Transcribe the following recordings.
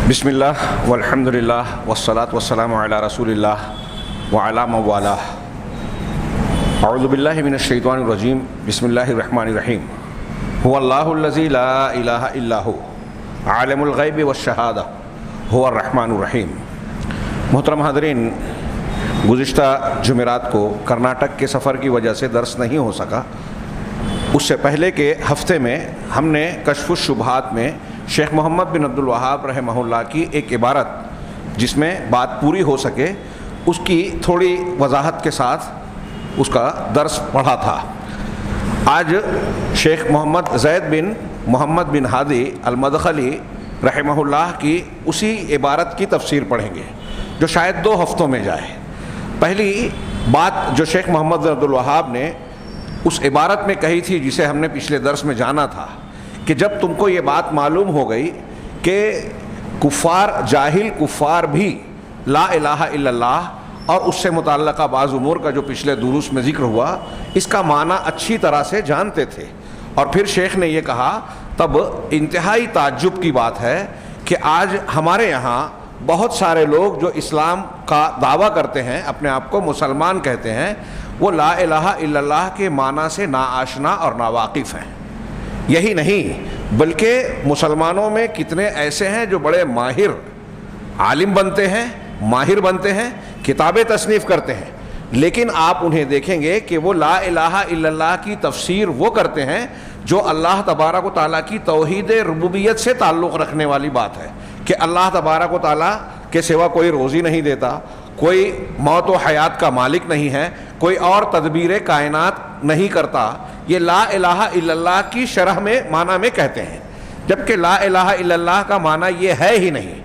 بسم اللہ والحمد للہ والصلاة والسلام علی رسول اللہ وعلی من والاه. اعوذ باللہ من الشیطان الرجیم. بسم اللہ الرحمن الرحیم. هو اللہ الذی لا الہ الا هو عالم الغیب والشہادہ هو الرحمن الرحیم. محترم حاضرین، گزشتہ جمعرات کو کرناٹک کے سفر کی وجہ سے درس نہیں ہو سکا. اس سے پہلے کے ہفتے میں ہم نے کشف الشبہات میں شیخ محمد بن عبد الوہاب رحمہ اللہ کی ایک عبارت جس میں بات پوری ہو سکے اس کی تھوڑی وضاحت کے ساتھ اس کا درس پڑھا تھا. آج شیخ محمد زید بن محمد بن ہادی المدخلی رحمہ اللہ کی اسی عبارت کی تفسیر پڑھیں گے جو شاید 2 ہفتوں میں جائے. پہلی بات جو شیخ محمد بن عبد الوہاب نے اس عبارت میں کہی تھی جسے ہم نے پچھلے درس میں جانا تھا کہ جب تم کو یہ بات معلوم ہو گئی کہ کفار، جاہل کفار بھی لا الہ الا اللہ اور اس سے متعلقہ بعض امور کا جو پچھلے دروس میں ذکر ہوا اس کا معنی اچھی طرح سے جانتے تھے. اور پھر شیخ نے یہ کہا تب انتہائی تعجب کی بات ہے کہ آج ہمارے یہاں بہت سارے لوگ جو اسلام کا دعویٰ کرتے ہیں، اپنے آپ کو مسلمان کہتے ہیں، وہ لا الہ الا اللہ کے معنی سے ناآشنا اور ناواقف ہیں. یہی نہیں بلکہ مسلمانوں میں کتنے ایسے ہیں جو بڑے ماہر عالم بنتے ہیں، ماہر بنتے ہیں، کتابیں تصنیف کرتے ہیں، لیکن آپ انہیں دیکھیں گے کہ وہ لا الہ الا اللہ کی تفسیر وہ کرتے ہیں جو اللہ تبارک و تعالیٰ کی توحید ربوبیت سے تعلق رکھنے والی بات ہے کہ اللہ تبارک و تعالیٰ کے سوا کوئی روزی نہیں دیتا، کوئی موت و حیات کا مالک نہیں ہے، کوئی اور تدبیر کائنات نہیں کرتا. یہ لا الہ الا اللہ کی شرح میں معنی میں کہتے ہیں، جبکہ لا الہ الا اللہ کا معنی یہ ہے ہی نہیں.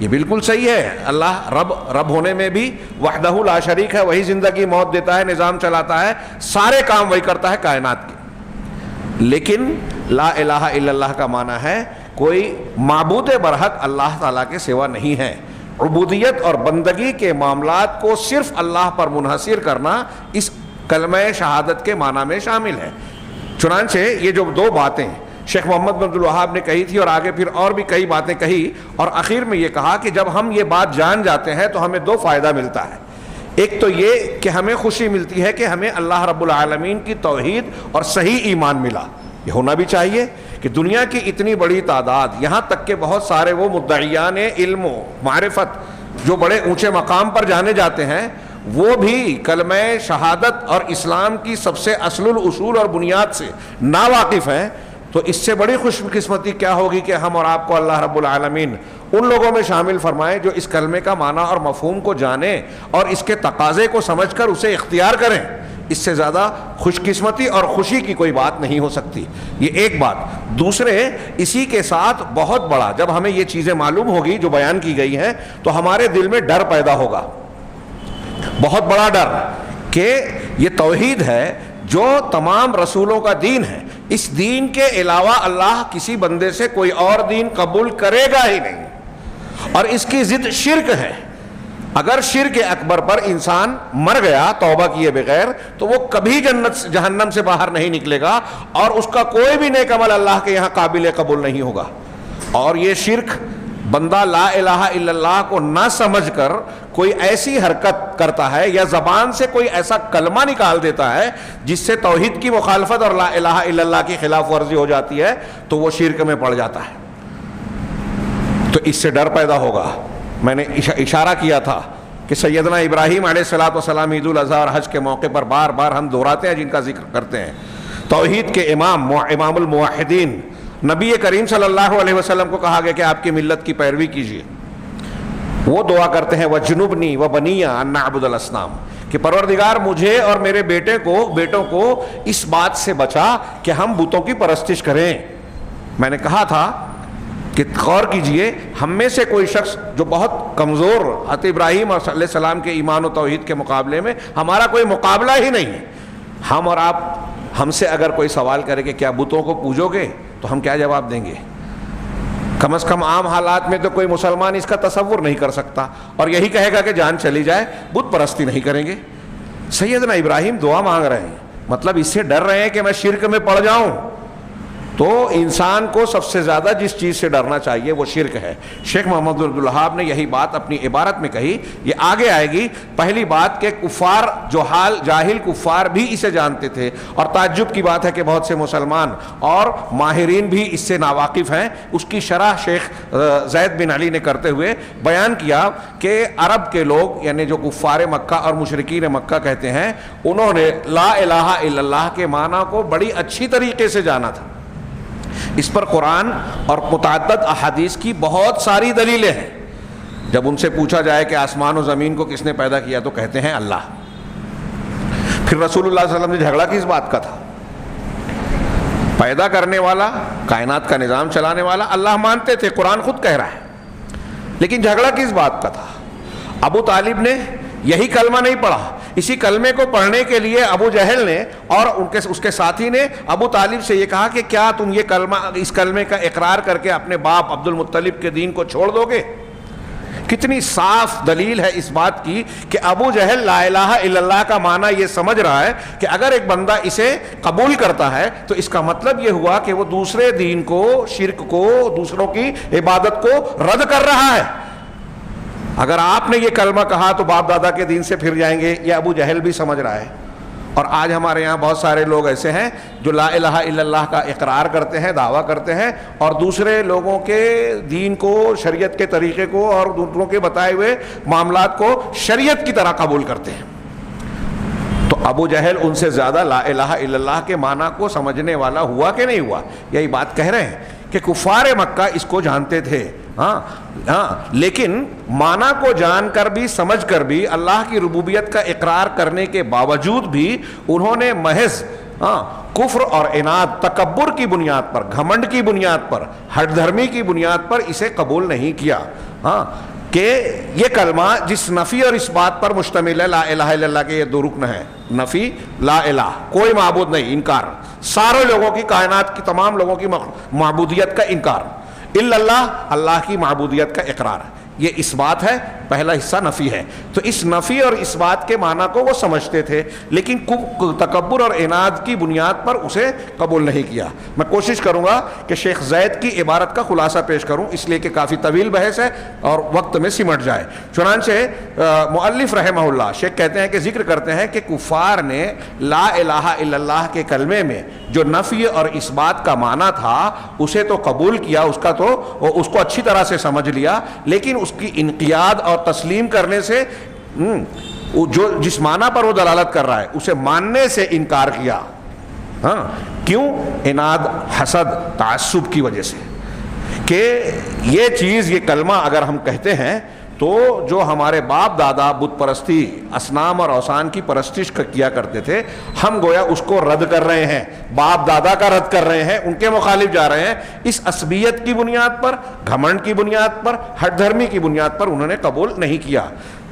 یہ بالکل صحیح ہے، اللہ رب ہونے میں بھی وحدہ لا شریک ہے، وہی زندگی موت دیتا ہے، نظام چلاتا ہے، سارے کام وہی کرتا ہے کائنات کے. لیکن لا الہ الا اللہ کا معنی ہے کوئی معبود برحق اللہ تعالیٰ کے سوا نہیں ہے. عبودیت اور بندگی کے معاملات کو صرف اللہ پر منحصر کرنا اس کلمہ شہادت کے معنی میں شامل ہے. چنانچہ یہ جو 2 باتیں شیخ محمد بن عبد الوہاب نے کہی تھی اور آگے پھر اور بھی کئی باتیں کہی، اور آخر میں یہ کہا کہ جب ہم یہ بات جان جاتے ہیں تو ہمیں 2 فائدہ ملتا ہے. ایک تو یہ کہ ہمیں خوشی ملتی ہے کہ ہمیں اللہ رب العالمین کی توحید اور صحیح ایمان ملا. یہ ہونا بھی چاہیے کہ دنیا کی اتنی بڑی تعداد، یہاں تک کہ بہت سارے وہ مدعیان علم و معرفت جو بڑے اونچے مقام پر جانے جاتے ہیں، وہ بھی کلمہ شہادت اور اسلام کی سب سے اصل الاصول اور بنیاد سے ناواقف ہیں. تو اس سے بڑی خوش قسمتی کیا ہوگی کہ ہم اور آپ کو اللہ رب العالمین ان لوگوں میں شامل فرمائے جو اس کلمے کا معنی اور مفہوم کو جانیں اور اس کے تقاضے کو سمجھ کر اسے اختیار کریں. اس سے زیادہ خوش قسمتی اور خوشی کی کوئی بات نہیں ہو سکتی. یہ ایک بات. دوسرے، اسی کے ساتھ بہت بڑا، جب ہمیں یہ چیزیں معلوم ہوگی جو بیان کی گئی ہیں تو ہمارے دل میں ڈر پیدا ہوگا، بہت بڑا ڈر، کہ یہ توحید ہے جو تمام رسولوں کا دین ہے. اس دین کے علاوہ اللہ کسی بندے سے کوئی اور دین قبول کرے گا ہی نہیں، اور اس کی ضد شرک ہے. اگر شرک اکبر پر انسان مر گیا توبہ کیے بغیر تو وہ کبھی جہنم سے باہر نہیں نکلے گا، اور اس کا کوئی بھی نیک عمل اللہ کے یہاں قابل قبول نہیں ہوگا. اور یہ شرک بندہ لا الہ الا اللہ کو نہ سمجھ کر کوئی ایسی حرکت کرتا ہے یا زبان سے کوئی ایسا کلمہ نکال دیتا ہے جس سے توحید کی مخالفت اور لا الہ الا اللہ کی خلاف ورزی ہو جاتی ہے تو وہ شرک میں پڑ جاتا ہے. تو اس سے ڈر پیدا ہوگا. میں نے اشارہ کیا تھا کہ سیدنا ابراہیم علیہ الصلوۃ والسلام عید الاضحیٰ اور حج کے موقع پر بار بار ہم دہراتے ہیں، جن کا ذکر کرتے ہیں، توحید کے امام الموحدین نبی کریم صلی اللہ علیہ وسلم کو کہا گیا کہ آپ کی ملت کی پیروی کیجیے. وہ دعا کرتے ہیں وَجْنُبْنِي وَبَنِيَّ أَن نَعْبُدَ الْأَصْنَامَ، کہ پروردگار مجھے اور میرے بیٹوں کو اس بات سے بچا کہ ہم بتوں کی پرستش کریں. میں نے کہا تھا کہ غور کیجئے، ہم میں سے کوئی شخص جو بہت کمزور، حضرت ابراہیم علیہ السلام کے ایمان و توحید کے مقابلے میں ہمارا کوئی مقابلہ ہی نہیں ہے. ہم اور آپ، ہم سے اگر کوئی سوال کرے کہ کیا بتوں کو پوجو گے تو ہم کیا جواب دیں گے؟ کم از کم عام حالات میں تو کوئی مسلمان اس کا تصور نہیں کر سکتا، اور یہی کہے گا کہ جان چلی جائے بت پرستی نہیں کریں گے. سیدنا ابراہیم دعا مانگ رہے ہیں، مطلب اس سے ڈر رہے ہیں کہ میں شرک میں پڑ جاؤں. تو انسان کو سب سے زیادہ جس چیز سے ڈرنا چاہیے وہ شرک ہے۔ شیخ محمد عبدالوہاب نے یہی بات اپنی عبارت میں کہی، یہ آگے آئے گی۔ پہلی بات کہ کفار جاہل کفار بھی اسے جانتے تھے، اور تعجب کی بات ہے کہ بہت سے مسلمان اور ماہرین بھی اس سے ناواقف ہیں۔ اس کی شرح شیخ زید بن علی نے کرتے ہوئے بیان کیا کہ عرب کے لوگ یعنی جو کفار مکہ اور مشرکین مکہ کہتے ہیں، انہوں نے لا الہ الا اللہ کے معنی کو بڑی اچھی طریقے سے جانا تھا۔ اس پر قرآن اور متعدد احادیث کی بہت ساری دلیلیں ہیں۔ جب ان سے پوچھا جائے کہ آسمان و زمین کو کس نے پیدا کیا تو کہتے ہیں اللہ۔ پھر رسول اللہ صلی اللہ علیہ وسلم نے جھگڑا کس بات کا تھا؟ پیدا کرنے والا، کائنات کا نظام چلانے والا اللہ مانتے تھے، قرآن خود کہہ رہا ہے، لیکن جھگڑا کس بات کا تھا؟ ابو طالب نے یہی کلمہ نہیں پڑھا، اسی کلمے کو پڑھنے کے لیے ابو جہل نے اور اس کے ساتھی نے ابو طالب سے یہ کہا کہ کیا تم یہ کلمہ اس کلمے کا اقرار کر کے اپنے باپ عبد المطلب کے دین کو چھوڑ دو گے؟ کتنی صاف دلیل ہے اس بات کی کہ ابو جہل لا الہ الا اللہ کا معنی یہ سمجھ رہا ہے کہ اگر ایک بندہ اسے قبول کرتا ہے تو اس کا مطلب یہ ہوا کہ وہ دوسرے دین کو، شرک کو، دوسروں کی عبادت کو رد کر رہا ہے۔ اگر آپ نے یہ کلمہ کہا تو باپ دادا کے دین سے پھر جائیں گے، یہ ابو جہل بھی سمجھ رہا ہے۔ اور آج ہمارے یہاں بہت سارے لوگ ایسے ہیں جو لا الہ الا اللہ کا اقرار کرتے ہیں، دعویٰ کرتے ہیں، اور دوسرے لوگوں کے دین کو، شریعت کے طریقے کو اور دوسروں کے بتائے ہوئے معاملات کو شریعت کی طرح قبول کرتے ہیں۔ تو ابو جہل ان سے زیادہ لا الہ الا اللہ کے معنی کو سمجھنے والا ہوا کہ نہیں ہوا؟ یہی بات کہہ رہے ہیں کہ کفار مکہ اس کو جانتے تھے، لیکن معنی کو جان کر بھی، سمجھ کر بھی، اللہ کی ربوبیت کا اقرار کرنے کے باوجود بھی انہوں نے محض کفر اور عناد، تکبر کی بنیاد پر، گھمنڈ کی بنیاد پر، ہٹ دھرمی کی بنیاد پر اسے قبول نہیں کیا۔ کہ یہ کلمہ جس نفی اور اس بات پر مشتمل ہے، لا الہ الا اللہ کے یہ دو رکن ہیں، نفی، لا الہ، کوئی معبود نہیں، انکار، سارے لوگوں کی، کائنات کی تمام لوگوں کی معبودیت کا انکار، الا اللہ، اللہ کی معبودیت کا اقرار، یہ اس بات ہے، پہلا حصہ نفی ہے۔ تو اس نفی اور اس بات کے معنی کو وہ سمجھتے تھے، لیکن تکبر اور عناد کی بنیاد پر اسے قبول نہیں کیا۔ میں کوشش کروں گا کہ شیخ زید کی عبارت کا خلاصہ پیش کروں، اس لیے کہ کافی طویل بحث ہے اور وقت میں سمٹ جائے۔ چنانچہ مؤلف رحمہ اللہ شیخ کہتے ہیں کہ ذکر کرتے ہیں کہ کفار نے لا الہ الا اللہ کے کلمے میں جو نفی اور اس بات کا معنی تھا اسے تو قبول کیا، اس کو اچھی طرح سے سمجھ لیا، لیکن اس کی انقیاد اور تسلیم کرنے سے جو جس معنی پر وہ دلالت کر رہا ہے اسے ماننے سے انکار کیا۔ کیوں؟ عناد، حسد، تعصب کی وجہ سے، کہ یہ چیز، یہ کلمہ اگر ہم کہتے ہیں تو جو ہمارے باپ دادا بت پرستی، اصنام اور اوثان کی پرستش کیا کرتے تھے، ہم گویا اس کو رد کر رہے ہیں، باپ دادا کا رد کر رہے ہیں، ان کے مخالف جا رہے ہیں۔ اس عصبیت کی بنیاد پر، گھمنڈ کی بنیاد پر، ہٹ دھرمی کی بنیاد پر انہوں نے قبول نہیں کیا۔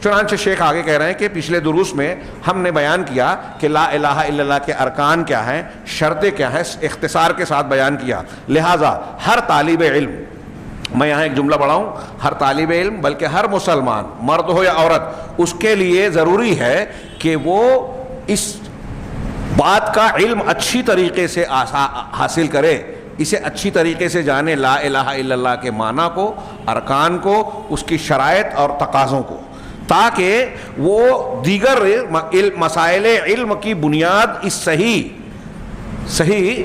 چنانچہ شیخ آگے کہہ رہے ہیں کہ پچھلے دروس میں ہم نے بیان کیا کہ لا الہ الا اللہ کے ارکان کیا ہیں، شرطیں کیا ہیں، اختصار کے ساتھ بیان کیا۔ لہٰذا ہر طالب علم، میں یہاں ایک جملہ پڑھاؤں، ہر طالب علم بلکہ ہر مسلمان، مرد ہو یا عورت، اس کے لیے ضروری ہے کہ وہ اس بات کا علم اچھی طریقے سے حاصل کرے، اسے اچھی طریقے سے جانے، لا الہ الا اللہ کے معنی کو، ارکان کو، اس کی شرائط اور تقاضوں کو، تاکہ وہ دیگر مسائل علم کی بنیاد اس صحیح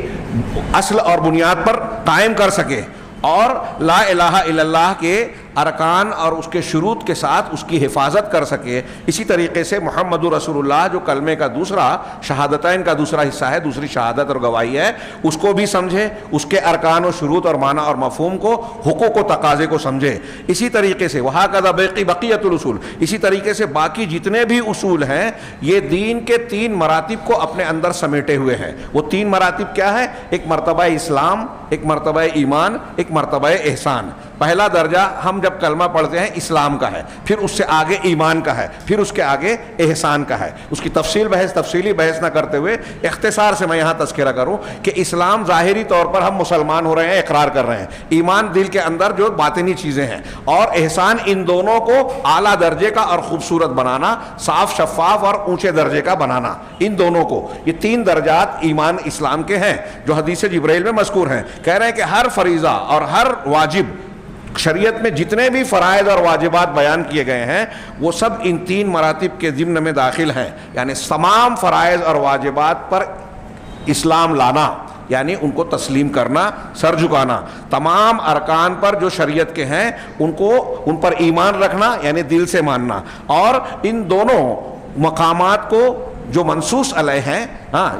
اصل اور بنیاد پر قائم کر سکے، اور لا الہ الا اللہ کے ارکان اور اس کے شروط کے ساتھ اس کی حفاظت کر سکے۔ اسی طریقے سے محمد رسول اللہ جو کلمے کا دوسرا، شہادتین کا دوسرا حصہ ہے، دوسری شہادت اور گواہی ہے، اس کو بھی سمجھے، اس کے ارکان و شروط اور معنی اور مفہوم کو، حقوق و تقاضے کو سمجھے۔ اسی طریقے سے وہکذا بقیۃ الاصول، اسی طریقے سے باقی جتنے بھی اصول ہیں یہ دین کے 3 مراتب کو اپنے اندر سمیٹے ہوئے ہیں۔ وہ 3 مراتب کیا ہے؟ ایک مرتبہ اسلام، ایک مرتبہ ایمان، ایک مرتبہ احسان۔ پہلا درجہ ہم جب کلمہ پڑھتے ہیں اسلام کا ہے، پھر اس سے آگے ایمان کا ہے، پھر اس کے آگے احسان کا ہے. اس کی تفصیلی بحث نہ کرتے ہوئے اختصار سے میں یہاں تذکرہ کروں کہ اسلام ظاہری طور پر ہم مسلمان ہو رہے ہیں، اقرار کر رہے ہیں، ایمان دل کے اندر جو باطنی چیزیں ہیں، اور احسان ان دونوں کو اعلیٰ درجے کا اور خوبصورت بنانا، صاف شفاف اور اونچے درجے کا بنانا. ان دونوں کو، یہ 3 درجات ایمان اسلام کے ہیں جو حدیث جبرائیل میں مذکور ہیں. کہہ رہے ہیں کہ ہر فریضہ اور ہر واجب، شریعت میں جتنے بھی فرائض اور واجبات بیان کیے گئے ہیں وہ سب ان 3 مراتب کے ضمن میں داخل ہیں. یعنی تمام فرائض اور واجبات پر اسلام لانا، یعنی ان کو تسلیم کرنا، سر جھکانا. تمام ارکان پر جو شریعت کے ہیں ان پر ایمان رکھنا، یعنی دل سے ماننا. اور ان دونوں مقامات کو جو منصوص علیہ ہیں،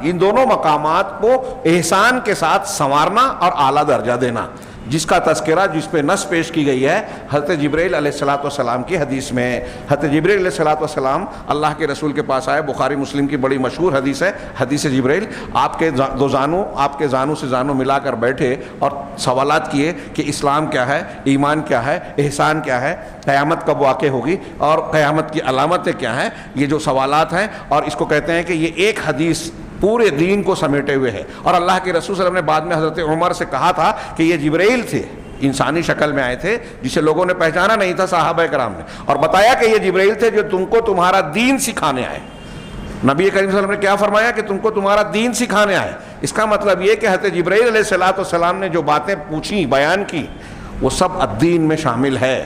ان دونوں مقامات کو احسان کے ساتھ سنوارنا اور اعلیٰ درجہ دینا، جس کا تذکرہ، جس پہ نص پیش کی گئی ہے حضرت جبرائیل علیہ السلام کی حدیث میں. حضرت جبرائیل علیہ السلام اللہ کے رسول کے پاس آئے. بخاری مسلم کی بڑی مشہور حدیث ہے حدیث جبرائیل. آپ کے زانوں سے زانوں ملا کر بیٹھے اور سوالات کیے کہ اسلام کیا ہے، ایمان کیا ہے، احسان کیا ہے، قیامت کب واقع ہوگی اور قیامت کی علامتیں کیا ہیں. یہ جو سوالات ہیں، اور اس کو کہتے ہیں کہ یہ ایک حدیث پورے دین کو سمیٹے ہوئے ہے. اور اللہ کے رسول صلی اللہ علیہ وسلم نے بعد میں حضرت عمر سے کہا تھا کہ یہ جبرائیل تھے، انسانی شکل میں آئے تھے، جسے لوگوں نے پہچانا نہیں تھا صحابہ کرام نے، اور بتایا کہ یہ جبرائیل تھے جو تم کو تمہارا دین سکھانے آئے. نبی کریم صلی اللہ علیہ وسلم نے کیا فرمایا کہ تم کو تمہارا دین سکھانے آئے. اس کا مطلب یہ کہ حضرت جبرائیل علیہ السلام نے جو باتیں پوچھی، بیان کی، وہ سب الدین میں شامل ہے.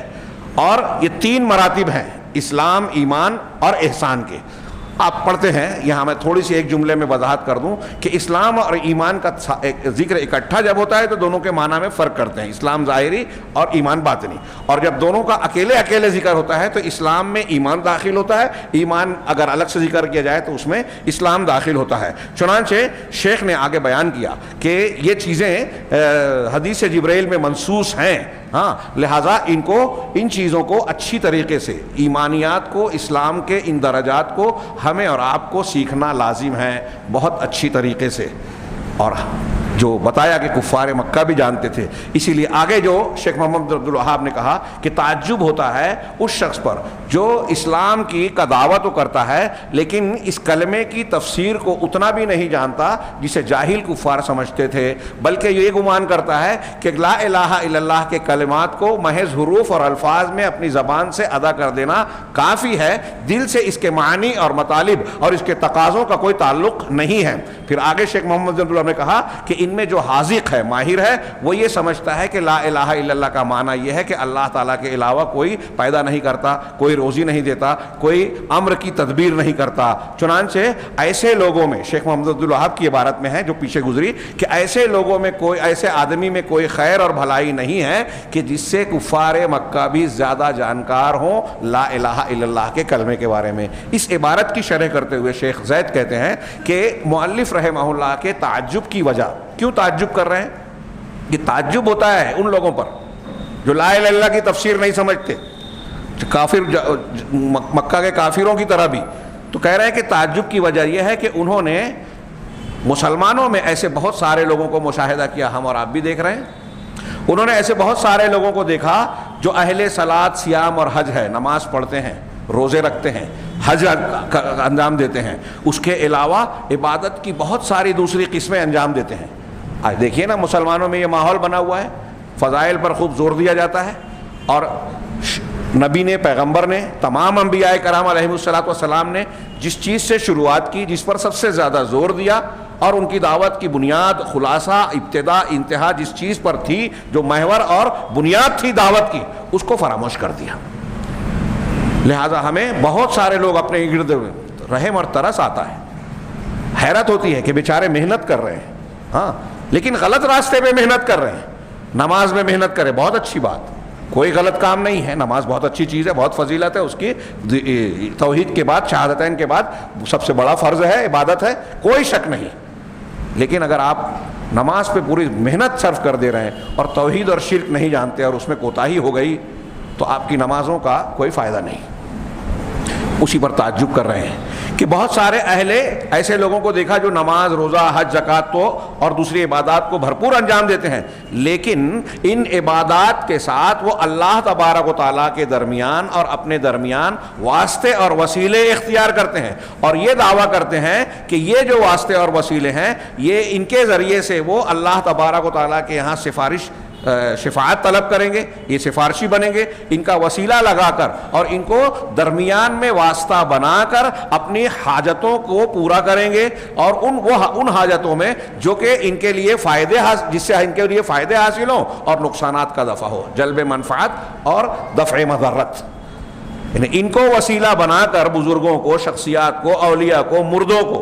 اور یہ 3 مراتب ہیں اسلام، ایمان اور احسان کے. آپ پڑھتے ہیں، یہاں میں تھوڑی سی ایک جملے میں وضاحت کر دوں کہ اسلام اور ایمان کا ذکر اکٹھا جب ہوتا ہے تو دونوں کے معنی میں فرق کرتے ہیں، اسلام ظاہری اور ایمان باطنی. اور جب دونوں کا اکیلے ذکر ہوتا ہے تو اسلام میں ایمان داخل ہوتا ہے، ایمان اگر الگ سے ذکر کیا جائے تو اس میں اسلام داخل ہوتا ہے. چنانچہ شیخ نے آگے بیان کیا کہ یہ چیزیں حدیث جبرائیل میں منصوص ہیں، لہٰذا ان چیزوں کو اچھی طریقے سے، ایمانیات کو، اسلام کے ان درجات کو ہمیں اور آپ کو سیکھنا لازم ہے بہت اچھی طریقے سے. اور جو بتایا کہ کفار مکہ بھی جانتے تھے. اسی لیے آگے جو شیخ محمد عبد الوہاب نے کہا کہ تعجب ہوتا ہے اس شخص پر جو اسلام کی دعوت تو کرتا ہے لیکن اس کلمے کی تفسیر کو اتنا بھی نہیں جانتا جسے جاہل کفار سمجھتے تھے، بلکہ یہ گمان کرتا ہے کہ لا الہ الا اللہ کے کلمات کو محض حروف اور الفاظ میں اپنی زبان سے ادا کر دینا کافی ہے، دل سے اس کے معنی اور مطالب اور اس کے تقاضوں کا کوئی تعلق نہیں ہے. پھر آگے شیخ محمد عبد الوہاب نے کہا کہ ان میں جو حاذق ہے، ماہر ہے، وہ یہ سمجھتا ہے کہ لا الہ الا اللہ کا معنی یہ ہے کہ اللہ تعالیٰ کے علاوہ کوئی پیدا نہیں کرتا، کوئی روزی نہیں دیتا، کوئی امر کی تدبیر نہیں کرتا. چنانچہ ایسے لوگوں میں، شیخ محمد عبد الوہاب کی عبارت میں ہے جو پیچھے گزری، کہ ایسے لوگوں میں ایسے آدمی میں کوئی خیر اور بھلائی نہیں ہے کہ جس سے کفار مکہ بھی زیادہ جانکار ہوں لا الہ الا اللہ کے کلمے کے بارے میں. اس عبارت کی شرح کرتے ہوئے شیخ زید کہتے ہیں کہ مؤلف رحمہ اللہ کے تعجب کی وجہ، کیوں تعجب کر رہے ہیں؟ یہ تعجب ہوتا ہے ان لوگوں پر جو لا الہ الا اللہ کی تفسیر نہیں سمجھتے، کافر، مکہ کے کافروں کی طرح بھی. تو کہہ رہے ہیں کہ تعجب کی وجہ یہ ہے کہ انہوں نے مسلمانوں میں ایسے بہت سارے لوگوں کو مشاہدہ کیا، ہم اور آپ بھی دیکھ رہے ہیں. انہوں نے ایسے بہت سارے لوگوں کو دیکھا جو اہل صلاۃ، سیام اور حج ہے، نماز پڑھتے ہیں، روزے رکھتے ہیں، حج انجام دیتے ہیں، اس کے علاوہ عبادت کی بہت ساری دوسری قسمیں انجام دیتے ہیں. آج دیکھیے نا مسلمانوں میں یہ ماحول بنا ہوا ہے، فضائل پر خوب زور دیا جاتا ہے، اور نبی نے، پیغمبر نے، تمام انبیاء کرام علیہ السلام نے جس چیز سے شروعات کی، جس پر سب سے زیادہ زور دیا، اور ان کی دعوت کی بنیاد، خلاصہ، ابتدا، انتہا جس چیز پر تھی، جو محور اور بنیاد تھی دعوت کی، اس کو فراموش کر دیا. لہٰذا ہمیں بہت سارے لوگ اپنے گرد رحم اور ترس آتا ہے، حیرت ہوتی ہے کہ بیچارے محنت کر رہے ہیں، لیکن غلط راستے پہ محنت کر رہے ہیں. نماز میں محنت کرے، بہت اچھی بات، کوئی غلط کام نہیں ہے، نماز بہت اچھی چیز ہے، بہت فضیلت ہے اس کی. توحید کے بعد، شہادتین کے بعد سب سے بڑا فرض ہے، عبادت ہے، کوئی شک نہیں. لیکن اگر آپ نماز پہ پوری محنت صرف کر دے رہے ہیں اور توحید اور شرک نہیں جانتے اور اس میں کوتاہی ہو گئی تو آپ کی نمازوں کا کوئی فائدہ نہیں. اسی پر تعجب کر رہے ہیں کہ بہت سارے ایسے لوگوں کو دیکھا جو نماز، روزہ، حج، زکوٰۃ تو اور دوسری عبادات کو بھرپور انجام دیتے ہیں، لیکن ان عبادات کے ساتھ وہ اللہ تبارک و تعالیٰ کے درمیان اور اپنے درمیان واسطے اور وسیلے اختیار کرتے ہیں، اور یہ دعویٰ کرتے ہیں کہ یہ جو واسطے اور وسیلے ہیں یہ ان کے ذریعے سے وہ اللہ تبارک و تعالیٰ کے یہاں شفاعت طلب کریں گے، یہ سفارشی بنیں گے، ان کا وسیلہ لگا کر اور ان کو درمیان میں واسطہ بنا کر اپنی حاجتوں کو پورا کریں گے، اور ان حاجتوں میں جو کہ ان کے لیے جس سے ان کے لیے فائدے حاصل ہوں اور نقصانات کا دفع ہو، جلب منفعت اور دفع مضرت، یعنی ان کو وسیلہ بنا کر بزرگوں کو، شخصیات کو، اولیاء کو، مردوں کو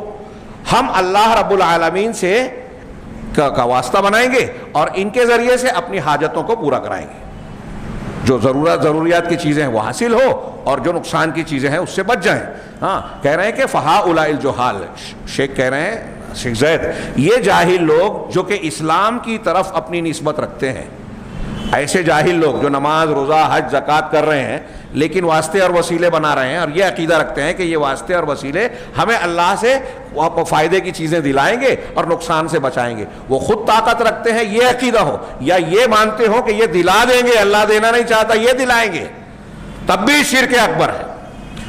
ہم اللہ رب العالمین سے کا واسطہ بنائیں گے اور ان کے ذریعے سے اپنی حاجتوں کو پورا کرائیں گے، جو ضروریات کی چیزیں ہیں وہ حاصل ہو اور جو نقصان کی چیزیں ہیں اس سے بچ جائیں۔ کہہ رہے ہیں کہ فہؤلاء الجہال، شیخ کہہ رہے ہیں، شیخ زید، یہ جاہل لوگ جو کہ اسلام کی طرف اپنی نسبت رکھتے ہیں، ایسے جاہل لوگ جو نماز، روزہ، حج، زکوٰۃ کر رہے ہیں لیکن واسطے اور وسیلے بنا رہے ہیں اور یہ عقیدہ رکھتے ہیں کہ یہ واسطے اور وسیلے ہمیں اللہ سے فائدے کی چیزیں دلائیں گے اور نقصان سے بچائیں گے، وہ خود طاقت رکھتے ہیں، یہ عقیدہ ہو یا یہ مانتے ہو کہ یہ دلا دیں گے، اللہ دینا نہیں چاہتا یہ دلائیں گے، تب بھی شرک اکبر ہے۔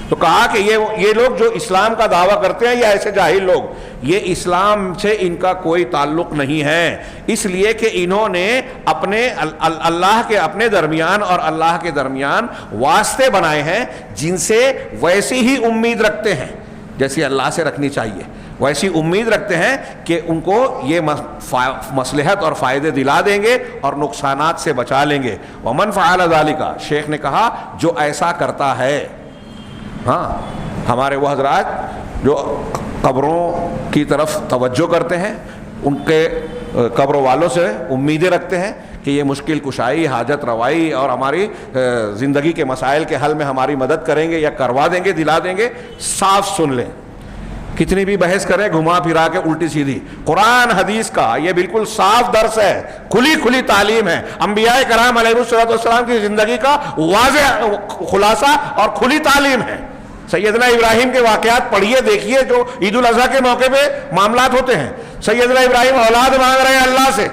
تو کہا کہ یہ لوگ جو اسلام کا دعویٰ کرتے ہیں، یہ ایسے جاہل لوگ، یہ اسلام سے ان کا کوئی تعلق نہیں ہے، اس لیے کہ انہوں نے اللہ کے اپنے درمیان اور اللہ کے درمیان واسطے بنائے ہیں جن سے ویسی ہی امید رکھتے ہیں جیسی اللہ سے رکھنی چاہیے، ویسی امید رکھتے ہیں کہ ان کو یہ مصلحت اور فائدے دلا دیں گے اور نقصانات سے بچا لیں گے۔ ومن فعل ذلک، شیخ نے کہا جو ایسا کرتا ہے، ہمارے وہ حضرات جو قبروں کی طرف توجہ کرتے ہیں، ان کے قبروں والوں سے امیدیں رکھتے ہیں کہ یہ مشکل کشائی، حاجت روائی اور ہماری زندگی کے مسائل کے حل میں ہماری مدد کریں گے یا کروا دیں گے، دلا دیں گے، صاف سن لیں، کتنی بھی بحث کریں گھما پھرا کے الٹی سیدھی، قرآن حدیث کا یہ بالکل صاف درس ہے، کھلی تعلیم ہے، انبیاء کرام علیہ السلام کی زندگی کا واضح خلاصہ اور کھلی تعلیم ہے۔ سیدنا ابراہیم کے واقعات پڑھیے، دیکھیے جو عید الاضحیٰ کے موقع پہ معاملات ہوتے ہیں، سیدنا ابراہیم اولاد مانگ رہے ہیں اللہ سے،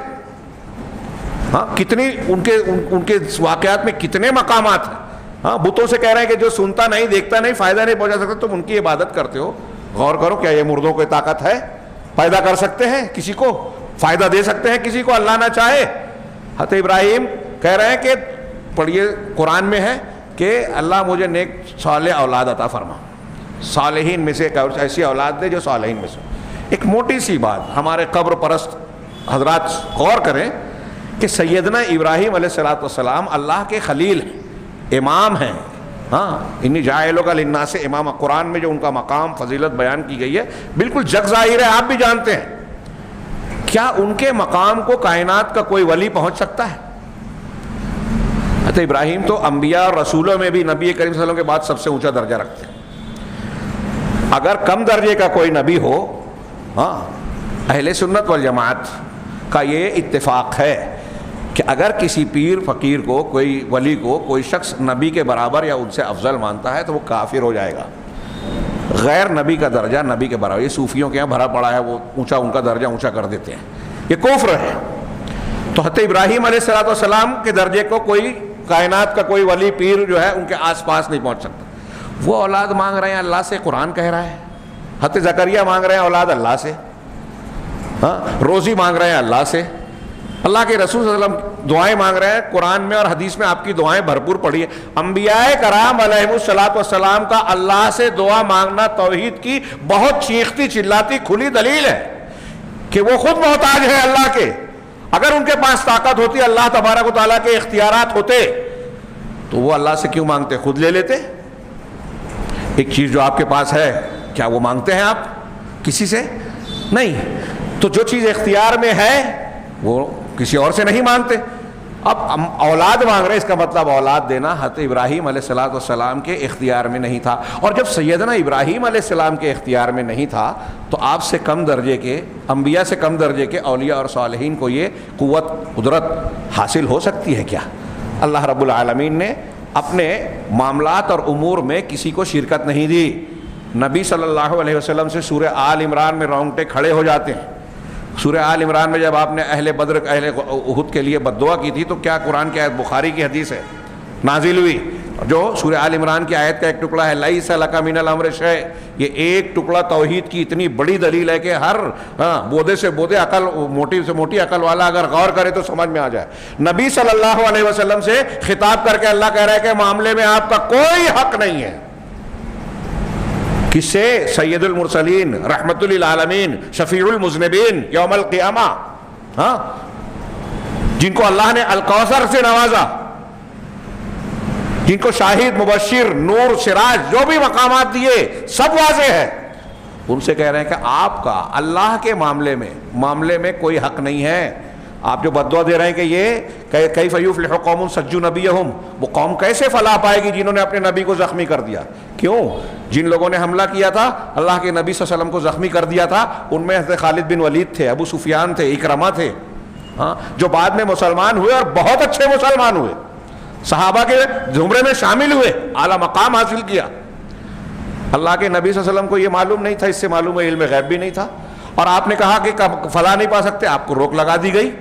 کتنی ان کے واقعات میں کتنے مقامات ہیں، بتوں سے کہہ رہے ہیں کہ جو سنتا نہیں، دیکھتا نہیں، فائدہ نہیں پہنچا سکتا، تم ان کی عبادت کرتے ہو، غور کرو کیا یہ مردوں کو طاقت ہے، پیدا کر سکتے ہیں کسی کو، فائدہ دے سکتے ہیں کسی کو اللہ نہ چاہے؟ حضرت ابراہیم کہہ رہے ہیں کہ پڑھیے قرآن میں ہے کہ اللہ مجھے نیک صالح اولاد عطا فرما، صالحین میں سے ایسی اولاد دے جو صالحین میں سے۔ ایک موٹی سی بات ہمارے قبر پرست حضرات غور کریں کہ سیدنا ابراہیم علیہ السلام اللہ کے خلیل ہیں، امام ہیں، انی جاعلک للناس امام، قرآن میں جو ان کا مقام فضیلت بیان کی گئی ہے بالکل جگ ظاہر ہے، آپ بھی جانتے ہیں۔ کیا ان کے مقام کو کائنات کا کوئی ولی پہنچ سکتا ہے؟ حضرت ابراہیم تو انبیاء اور رسولوں میں بھی نبی کریم صلی اللہ علیہ وسلم کے بعد سب سے اونچا درجہ رکھتے ہیں۔ اگر کم درجے کا کوئی نبی ہو، اہل سنت والجماعت کا یہ اتفاق ہے کہ اگر کسی پیر فقیر کو، کوئی ولی کو کوئی شخص نبی کے برابر یا ان سے افضل مانتا ہے تو وہ کافر ہو جائے گا، غیر نبی کا درجہ نبی کے برابر۔ یہ صوفیوں کے یہاں بھرا پڑا ہے، وہ ان کا درجہ اونچا کر دیتے ہیں، یہ کفر ہے۔ تو حضرت ابراہیم علیہ السلام کے درجے کو کوئی کائنات کا کوئی ولی پیر جو ہے ان کے آس پاس نہیں پہنچ سکتا۔ وہ اولاد مانگ رہے ہیں اللہ سے، قرآن کہہ رہا ہے۔ حضرت زکریہ مانگ رہے ہیں اولاد اللہ سے، روزی مانگ رہے ہیں اللہ سے، اللہ کے رسول صلی اللہ علیہ وسلم دعائیں مانگ رہے ہیں، قرآن میں اور حدیث میں آپ کی دعائیں بھرپور پڑھی ہیں۔ انبیاء کرام علیہ السلام کا اللہ سے دعا مانگنا توحید کی بہت چیختی چلاتی کھلی دلیل ہے کہ وہ خود محتاج ہے اللہ کے۔ اگر ان کے پاس طاقت ہوتی، اللہ تبارک و تعالیٰ کے اختیارات ہوتے، تو وہ اللہ سے کیوں مانگتے؟ خود لے لیتے۔ ایک چیز جو آپ کے پاس ہے، کیا وہ مانگتے ہیں آپ کسی سے؟ نہیں۔ تو جو چیز اختیار میں ہے وہ کسی اور سے نہیں مانگتے۔ اب اولاد مانگ رہے، اس کا مطلب اولاد دینا حضرت ابراہیم علیہ السلام کے اختیار میں نہیں تھا، اور جب سیدنا ابراہیم علیہ السلام کے اختیار میں نہیں تھا تو آپ سے کم درجے کے، انبیاء سے کم درجے کے اولیاء اور صالحین کو یہ قوت قدرت حاصل ہو سکتی ہے کیا؟ اللہ رب العالمین نے اپنے معاملات اور امور میں کسی کو شرکت نہیں دی، نبی صلی اللہ علیہ وسلم سے سورہ آل عمران میں رونگٹے کھڑے ہو جاتے ہیں. سورہ آل عمران میں جب آپ نے اہل بدر اہل احد کے لیے بد دعا کی تھی تو کیا قرآن کی آیت بخاری کی حدیث ہے نازل ہوئی, جو سورہ آل عمران کی آیت کا ایک ٹکڑا ہے, لیس لک من الامر شیء. یہ ایک ٹکڑا توحید کی اتنی بڑی دلیل ہے کہ ہر بودے سے بودے عقل, موٹی سے موٹی عقل والا اگر غور کرے تو سمجھ میں آ جائے. نبی صلی اللہ علیہ وسلم سے خطاب کر کے اللہ کہہ رہا ہے کہ معاملے میں آپ کا کوئی حق نہیں ہے. کس سے؟ سید المرسلین, رحمت للعالمین, شفیع المذنبین یوم القیامہ, ہاں, جن کو اللہ نے الکوثر سے نوازا, جن کو شاہد, مبشر, نور, سراج, جو بھی مقامات دیے سب واضح ہے. ان سے کہہ رہے ہیں کہ آپ کا اللہ کے معاملے میں کوئی حق نہیں ہے. آپ جو بددعا دے رہے ہیں کہ یہ کیف یفلح قوم سجوا نبیہم, وہ قوم کیسے فلاح پائے گی جنہوں نے اپنے نبی کو زخمی کر دیا. کیوں؟ جن لوگوں نے حملہ کیا تھا اللہ کے نبی صلی اللہ علیہ وسلم کو زخمی کر دیا تھا, ان میں حضرت خالد بن ولید تھے, ابو سفیان تھے, اکرمہ تھے, ہاں, جو بعد میں مسلمان ہوئے اور بہت اچھے مسلمان ہوئے, صحابہ کے زمرے میں شامل ہوئے, اعلیٰ مقام حاصل کیا. اللہ کے نبی صلی اللہ علیہ وسلم کو یہ معلوم نہیں تھا, اس سے معلوم ہے علم غیب بھی نہیں تھا. اور آپ نے کہا کہ فلاں نہیں پا سکتے, آپ کو روک لگا دی گئی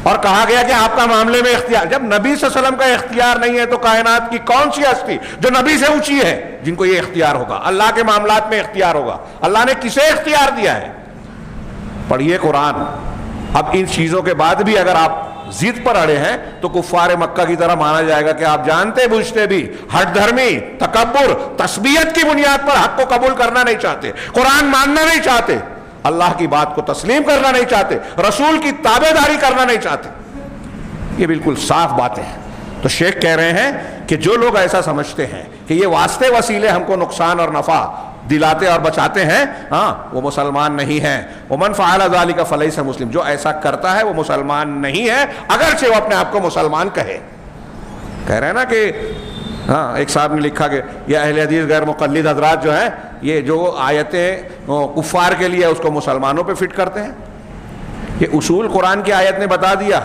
اور کہا گیا کہ آپ کا معاملے میں اختیار. جب نبی صلی اللہ علیہ وسلم کا اختیار نہیں ہے تو کائنات کی کون سی ہستی جو نبی سے اونچی ہے جن کو یہ اختیار ہوگا؟ اللہ کے معاملات میں اختیار ہوگا. اللہ نے کسے اختیار دیا ہے؟ پڑھیے قرآن. اب ان چیزوں کے بعد بھی اگر آپ ضد پر اڑے ہیں تو کفار مکہ کی طرح مانا جائے گا کہ آپ جانتے بوجھتے بھی ہٹ دھرمی, تکبر, تثبیت کی بنیاد پر حق کو قبول کرنا نہیں چاہتے, قرآن ماننا نہیں چاہتے, اللہ کی بات کو تسلیم کرنا نہیں چاہتے, رسول کی تابع داری کرنا نہیں چاہتے. یہ بالکل صاف باتیں ہیں. تو شیخ کہہ رہے ہیں کہ جو لوگ ایسا سمجھتے ہیں کہ یہ واسطے وسیلے ہم کو نقصان اور نفع دلاتے اور بچاتے ہیں, ہاں, وہ مسلمان نہیں ہیں. ومن فعل ذلک فلیس مسلم, جو ایسا کرتا ہے وہ مسلمان نہیں ہے, اگرچہ وہ اپنے آپ کو مسلمان کہہ رہے ہیں نا کہ ہاں. ایک صاحب نے لکھا کہ یہ اہل حدیث غیر مقلد حضرات جو ہیں, یہ جو آیتیں کفار کے لیے اس کو مسلمانوں پہ فٹ کرتے ہیں. یہ اصول قرآن کی آیت نے بتا دیا.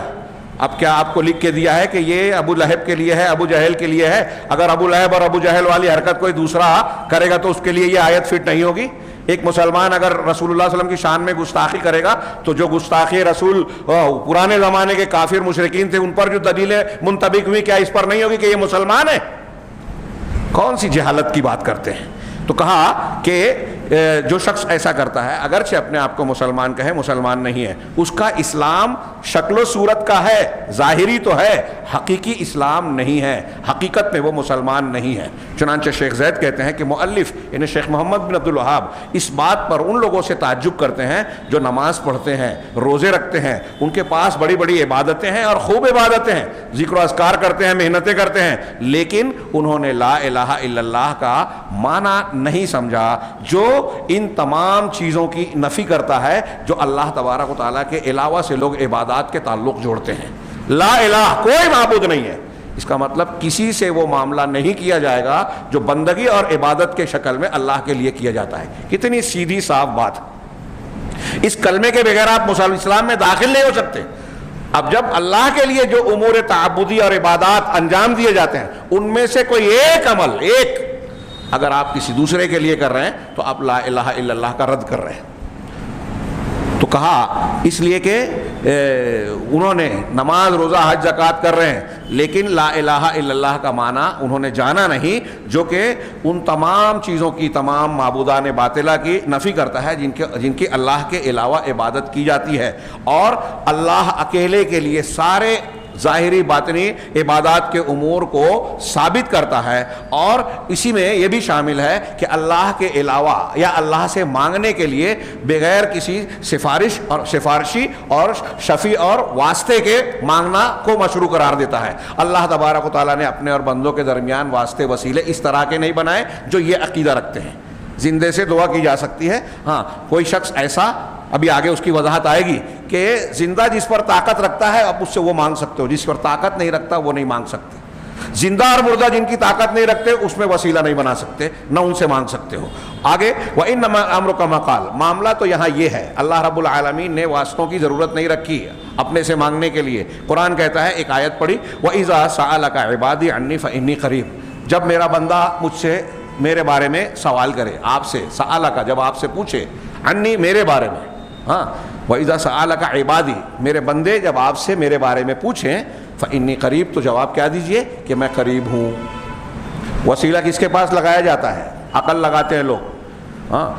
اب کیا آپ کو لکھ کے دیا ہے کہ یہ ابو لہب کے لیے ہے, ابو جہل کے لیے ہے, اگر ابو لہب اور ابو جہل والی حرکت کوئی دوسرا کرے گا تو اس کے لیے یہ آیت فٹ نہیں ہوگی. ایک مسلمان اگر رسول اللہ صلی اللہ علیہ وسلم کی شان میں گستاخی کرے گا تو جو گستاخی رسول پرانے زمانے کے کافر مشرکین تھے ان پر جو دلیلیں منطبق ہوئی, کیا اس پر نہیں ہوگی کہ یہ مسلمان ہے؟ کون سی جہالت کی بات کرتے ہیں. تو کہا کہ جو شخص ایسا کرتا ہے اگرچہ اپنے آپ کو مسلمان کہے, مسلمان نہیں ہے. اس کا اسلام شکل و صورت کا ہے, ظاہری تو ہے, حقیقی اسلام نہیں ہے, حقیقت میں وہ مسلمان نہیں ہے. چنانچہ شیخ زید کہتے ہیں کہ مؤلف یعنی شیخ محمد بن عبد الوہاب اس بات پر ان لوگوں سے تعجب کرتے ہیں جو نماز پڑھتے ہیں, روزے رکھتے ہیں, ان کے پاس بڑی بڑی عبادتیں ہیں اور خوب عبادتیں ہیں, ذکر و اذکار کرتے ہیں, محنتیں کرتے ہیں, لیکن انہوں نے لا الہ الا اللہ کا معنی نہیں سمجھا جو ان تمام چیزوں کی نفی کرتا ہے جو اللہ تبارک و تعالیٰ کے علاوہ سے لوگ عبادات کے تعلق جوڑتے ہیں. لا الہ, کوئی معبود نہیں ہے, اس کا مطلب کسی سے وہ معاملہ نہیں کیا جائے گا جو بندگی اور عبادت کے شکل میں اللہ کے لیے کیا جاتا ہے. کتنی سیدھی صاف بات. اس کلمے کے بغیر آپ اسلام میں داخل نہیں ہو سکتے. اب جب اللہ کے لیے جو امور تعبدی اور عبادات انجام دیے جاتے ہیں ان میں سے کوئی ایک عمل اگر آپ کسی دوسرے کے لیے کر رہے ہیں تو آپ لا الہ الا اللہ کا رد کر رہے ہیں. تو کہا اس لیے کہ انہوں نے نماز, روزہ, حج, زکوٰۃ کر رہے ہیں لیکن لا الہ الا اللہ کا معنی انہوں نے جانا نہیں جو کہ ان تمام چیزوں کی, تمام معبودان باطلہ کی نفی کرتا ہے جن کی اللہ کے علاوہ عبادت کی جاتی ہے, اور اللہ اکیلے کے لیے سارے ظاہری باطنی عبادات کے امور کو ثابت کرتا ہے. اور اسی میں یہ بھی شامل ہے کہ اللہ کے علاوہ یا اللہ سے مانگنے کے لیے بغیر کسی سفارشی اور شفیع اور واسطے کے مانگنا کو مشروع قرار دیتا ہے. اللہ تبارک و تعالیٰ نے اپنے اور بندوں کے درمیان واسطے وسیلے اس طرح کے نہیں بنائے جو یہ عقیدہ رکھتے ہیں. زندے سے دعا کی جا سکتی ہے, ہاں, کوئی شخص ایسا, ابھی آگے اس کی وضاحت آئے گی, کہ زندہ جس پر طاقت رکھتا ہے آپ اس سے وہ مانگ سکتے ہو, جس پر طاقت نہیں رکھتا وہ نہیں مانگ سکتے. زندہ اور مردہ جن کی طاقت نہیں رکھتے اس میں وسیلہ نہیں بنا سکتے, نہ ان سے مانگ سکتے ہو. آگے وَإِنَّمَا أَمْرُكَ كَمَا قَالَ, معاملہ تو یہاں یہ ہے, اللہ رب العالمین نے واسطوں کی ضرورت نہیں رکھی اپنے سے مانگنے کے لیے. قرآن کہتا ہے, ایک آیت پڑھی, وَإِذَا سَأَلَكَ عِبَادِي عَنِّي فَإِنِّي قَرِيبٌ, جب میرا بندہ مجھ سے میرے بارے میں سوال کرے آپ سے، سألک جب آپ سے پوچھے، عنی میرے بارے میں، ہاں وَإِذَا سَأَلَكَ عِبَادِي میرے بندے جب آپ سے میرے بارے میں پوچھیں فَإِنِّي قریب، تو جواب کیا دیجئے کہ میں قریب ہوں۔ وسیلہ کس کے پاس لگایا جاتا ہے؟ عقل لگاتے ہیں لوگ، ہاں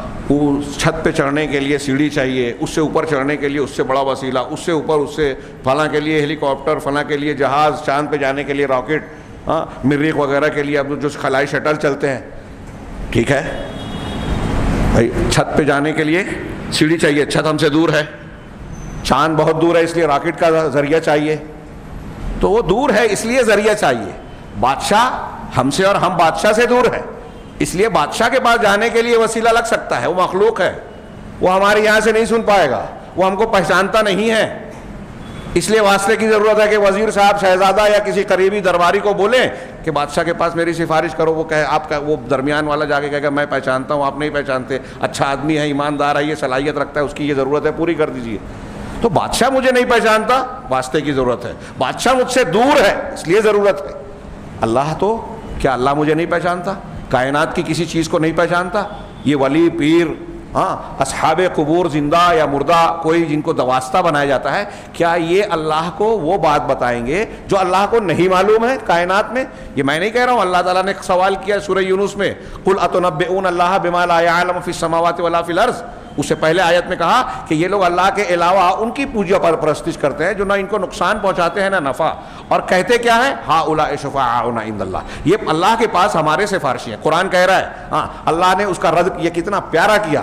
چھت پہ چڑھنے کے لیے سیڑھی چاہیے، اس سے اوپر چڑھنے کے لیے اس سے بڑا وسیلہ، اس سے اوپر اس سے فلاں کے لیے ہیلی کاپٹر، فلاں کے لیے جہاز، چاند پہ جانے کے لیے راکٹ، ہاں مریخ وغیرہ کے لیے اب جو خلائی شٹل چلتے ہیں، ٹھیک ہے بھائی، چھت پہ جانے کے لیے سیڑھی چاہیے، چھت ہم سے دور ہے، چاند بہت دور ہے اس لیے راکٹ کا ذریعہ چاہیے، تو وہ دور ہے اس لیے ذریعہ چاہیے۔ بادشاہ ہم سے اور ہم بادشاہ سے دور ہے، اس لیے بادشاہ کے پاس جانے کے لیے وسیلہ لگ سکتا ہے، وہ مخلوق ہے، وہ ہمارے یہاں سے نہیں سن پائے گا، وہ ہم کو پہچانتا نہیں ہے، اس لیے واسطے کی ضرورت ہے کہ وزیر صاحب، شہزادہ یا کسی قریبی درباری کو بولیں کہ بادشاہ کے پاس میری سفارش کرو، وہ کہے آپ کا، وہ درمیان والا جا کے کہے گا میں پہچانتا ہوں، آپ نہیں پہچانتے، اچھا آدمی ہے، ایماندار ہے، یہ صلاحیت رکھتا ہے، اس کی یہ ضرورت ہے، پوری کر دیجیے۔ تو بادشاہ مجھے نہیں پہچانتا، واسطے کی ضرورت ہے، بادشاہ مجھ سے دور ہے اس لیے ضرورت ہے۔ اللہ تو کیا اللہ مجھے نہیں پہچانتا؟ کائنات کی کسی چیز کو نہیں پہچانتا؟ یہ ولی، پیر، ہاں اصحاب قبور، زندہ یا مردہ، کوئی جن کو دواسطہ بنایا جاتا ہے، کیا یہ اللہ کو وہ بات بتائیں گے جو اللہ کو نہیں معلوم ہے کائنات میں؟ یہ میں نہیں کہہ رہا ہوں، اللہ تعالیٰ نے سوال کیا سورہ یونس میں، قل اتنبئون اللہ بما لا يعلم فی السماوات ولا فی الارض۔ اس سے پہلے آیت میں کہا کہ یہ لوگ اللہ کے علاوہ ان کی پوجا پر پرستش کرتے ہیں جو نہ ان کو نقصان پہنچاتے ہیں نہ نفع، اور کہتے کیا ہے؟ ہؤلاء شفعاؤنا عند اللہ، یہ اللہ کے پاس ہمارے سفارشی ہیں۔ قرآن کہہ رہا ہے، ہاں اللہ نے اس کا رد کیا، کتنا پیارا کیا،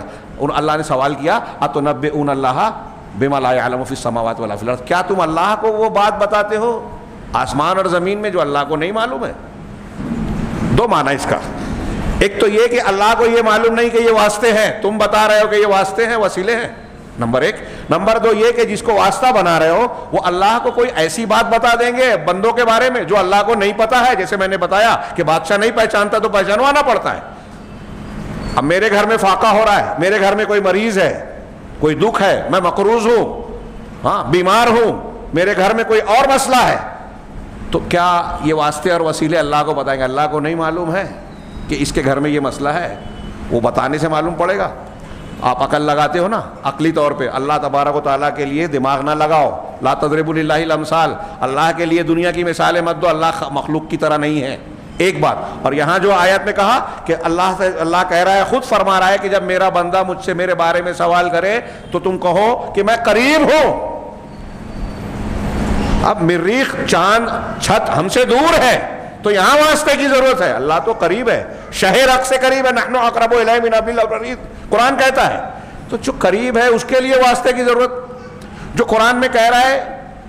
اللہ نے سوال کیا اتنبئون اللہ بما لا يعلم فی السماوات ولا فی الارض، کیا تم اللہ کو وہ بات بتاتے ہو آسمان اور زمین میں جو اللہ کو نہیں معلوم ہے؟ دو معنی اس کا، ایک تو یہ کہ اللہ کو یہ معلوم نہیں کہ یہ واسطے ہیں، تم بتا رہے ہو کہ یہ واسطے ہیں، وسیلے ہیں، نمبر ایک۔ نمبر دو یہ کہ جس کو واسطہ بنا رہے ہو وہ اللہ کو کوئی ایسی بات بتا دیں گے بندوں کے بارے میں جو اللہ کو نہیں پتا ہے، جیسے میں نے بتایا کہ بادشاہ نہیں پہچانتا تو پہچانوانا پڑتا ہے۔ اب میرے گھر میں فاقہ ہو رہا ہے، میرے گھر میں کوئی مریض ہے، کوئی دکھ ہے، میں مقروض ہوں، ہاں بیمار ہوں، میرے گھر میں کوئی اور مسئلہ ہے، تو کیا یہ واسطے اور وسیلے اللہ کو بتائیں گے؟ اللہ کو نہیں معلوم ہے کہ اس کے گھر میں یہ مسئلہ ہے، وہ بتانے سے معلوم پڑے گا۔ آپ عقل لگاتے ہو نا، عقلی طور پہ اللہ تبارک و تعالیٰ کے لیے دماغ نہ لگاؤ، لا تضربوا للہ الامثال، اللہ کے لیے دنیا کی مثالیں مت دو، اللہ مخلوق کی طرح نہیں ہے، ایک بات۔ اور یہاں جو آیت میں کہا کہ اللہ کہہ رہا ہے، خود فرما رہا ہے کہ جب میرا بندہ مجھ سے میرے بارے میں سوال کرے تو تم کہو کہ میں قریب ہوں۔ اب مریخ، چاند، چھت ہم سے دور ہے تو یہاں واسطے کی ضرورت ہے، اللہ تو قریب ہے، شہر حق سے قریب ہے، نحن اقرب الیہ من حبل الورید، قرآن کہتا ہے، تو جو قریب ہے اس کے لیے واسطے کی ضرورت۔ جو قرآن میں کہہ رہا ہے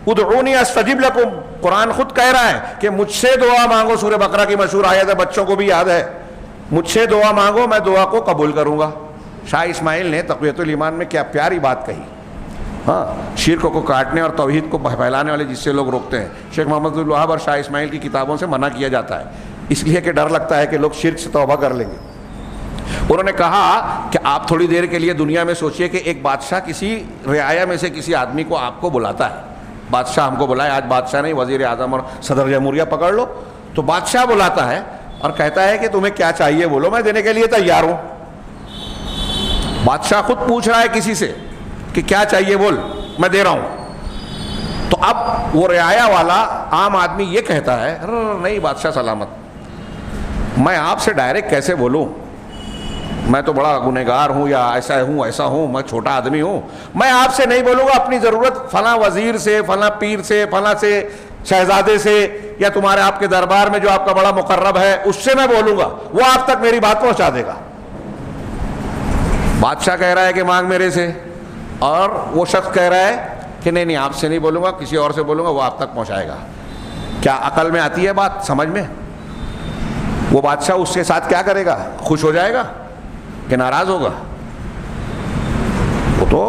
ادعونی استجب لکم، قرآن خود کہہ رہا ہے کہ مجھ سے دعا مانگو، سورہ بقرہ کی مشہور آیت ہے، بچوں کو بھی یاد ہے، مجھ سے دعا مانگو میں دعا کو قبول کروں گا۔ شاہ اسماعیل نے تقویۃ الایمان میں کیا پیاری بات کہی، ہاں شرک کو کاٹنے اور توحید کو پھیلانے والے جس سے لوگ روکتے ہیں، شیخ محمد عبد الوہاب اور شاہ اسماعیل کی کتابوں سے منع کیا جاتا ہے، اس لیے کہ ڈر لگتا ہے کہ لوگ شرک سے توبہ کر لیں گے۔ انہوں نے کہا کہ آپ تھوڑی دیر کے لیے دنیا میں سوچئے کہ ایک بادشاہ کسی رعایا میں سے کسی آدمی کو آپ کو بلاتا ہے، بادشاہ ہم کو بلائے، آج بادشاہ نہیں وزیر اعظم اور صدر جمہوریہ پکڑ لو، تو بادشاہ بلاتا ہے اور کہتا ہے کہ تمہیں کیا چاہیے بولو، میں دینے کے لیے تیار ہوں۔ بادشاہ خود پوچھ رہا ہے کسی سے کہ کیا چاہیے بول، میں دے رہا ہوں، تو اب وہ رعایا والا عام آدمی یہ کہتا ہے نہیں بادشاہ سلامت، میں آپ سے ڈائریکٹ کیسے بولوں، میں تو بڑا گنہگار ہوں یا ایسا ہوں، میں چھوٹا آدمی ہوں، میں آپ سے نہیں بولوں گا، اپنی ضرورت فلاں وزیر سے، فلاں پیر سے، فلاں سے شہزادے سے، یا تمہارے آپ کے دربار میں جو آپ کا بڑا مقرب ہے اس سے میں بولوں گا، وہ آپ تک میری بات پہنچا دے گا۔ بادشاہ کہہ رہا ہے کہ مانگ میرے سے، اور وہ شخص کہہ رہا ہے کہ نہیں آپ سے نہیں بولوں گا، کسی اور سے بولوں گا، وہ آپ تک پہنچائے گا۔ کیا عقل میں آتی ہے بات، سمجھ میں؟ وہ بادشاہ اس کے ساتھ کیا کرے گا؟ خوش ہو جائے گا کہ ناراض ہوگا؟ وہ تو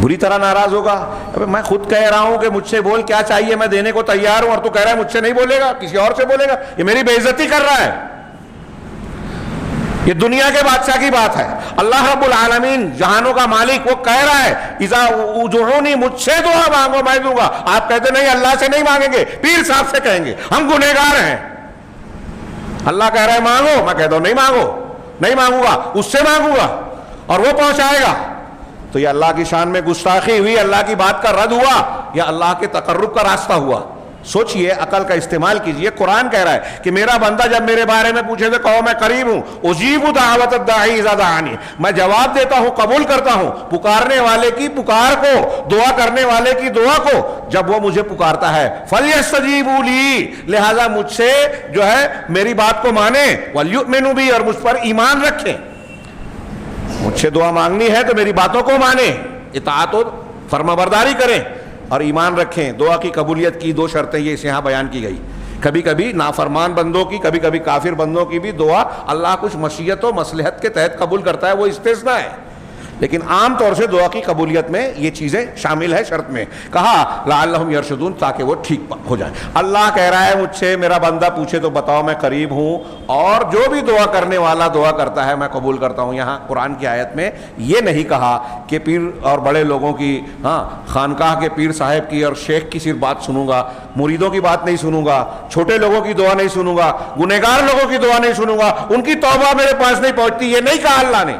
بری طرح ناراض ہوگا۔ ابے میں خود کہہ رہا ہوں کہ مجھ سے بول کیا چاہیے، میں دینے کو تیار ہوں، اور تو کہہ رہا ہے مجھ سے نہیں بولے گا، کسی اور سے بولے گا، یہ میری بے عزتی کر رہا ہے۔ یہ دنیا کے بادشاہ کی بات ہے۔ اللہ رب العالمین جہانوں کا مالک وہ کہہ رہا ہے اذا ادعونی، مجھ سے دعا مانگو میں دوں گا۔ آپ کہتے نہیں اللہ سے نہیں مانگیں گے، پیر صاحب سے کہیں گے، ہم گنہگار ہیں۔ اللہ کہہ رہا ہے مانگو، میں کہتا ہوں نہیں مانگو، نہیں مانگوں گا، اس سے مانگوں گا اور وہ پہنچائے گا. تو یہ اللہ کی شان میں گستاخی ہوئی، اللہ کی بات کا رد ہوا یا اللہ کے تقرب کا راستہ ہوا؟ سوچئے، عقل کا استعمال کیجئے. قرآن کہہ رہا ہے کہ میرا بندہ جب میرے بارے میں پوچھے تو کہو میں قریب ہوں، اجیب دعوت الداعی اذا دعانی، میں جواب دیتا ہوں، قبول کرتا ہوں پکارنے والے کی پکار کو، دعا کرنے والے کی دعا کو جب وہ مجھے پکارتا ہے. فَلْيَسْتَجِيبُوا لِي، لہذا مجھ سے جو ہے میری بات کو مانیں، وَلْيُؤْمِنُوا بِي، اور مجھ پر ایمان رکھیں. مجھ سے دعا مانگنی ہے تو میری باتوں کو مانیں، اطاعت و فرمانبرداری کریں اور ایمان رکھیں. دعا کی قبولیت کی دو شرطیں یہ اس یہاں بیان کی گئی. کبھی کبھی نافرمان بندوں کی، کبھی کبھی کافر بندوں کی بھی دعا اللہ کچھ مشیت و مصلحت کے تحت قبول کرتا ہے، وہ استثناء ہے. لیکن عام طور سے دعا کی قبولیت میں یہ چیزیں شامل ہے شرط میں. کہا لعلہم یرشدون، تاکہ وہ ٹھیک ہو جائیں. اللہ کہہ رہا ہے مجھ سے میرا بندہ پوچھے تو بتاؤ میں قریب ہوں، اور جو بھی دعا کرنے والا دعا کرتا ہے میں قبول کرتا ہوں. یہاں قرآن کی آیت میں یہ نہیں کہا کہ پیر اور بڑے لوگوں کی، خانقاہ کے پیر صاحب کی اور شیخ کی صرف بات سنوں گا، مریدوں کی بات نہیں سنوں گا، چھوٹے لوگوں کی دعا نہیں سنوں گا، گنہگار لوگوں کی دعا نہیں سنوں گا، ان کی توبہ میرے پاس نہیں پہنچتی. یہ نہیں کہا اللہ نے.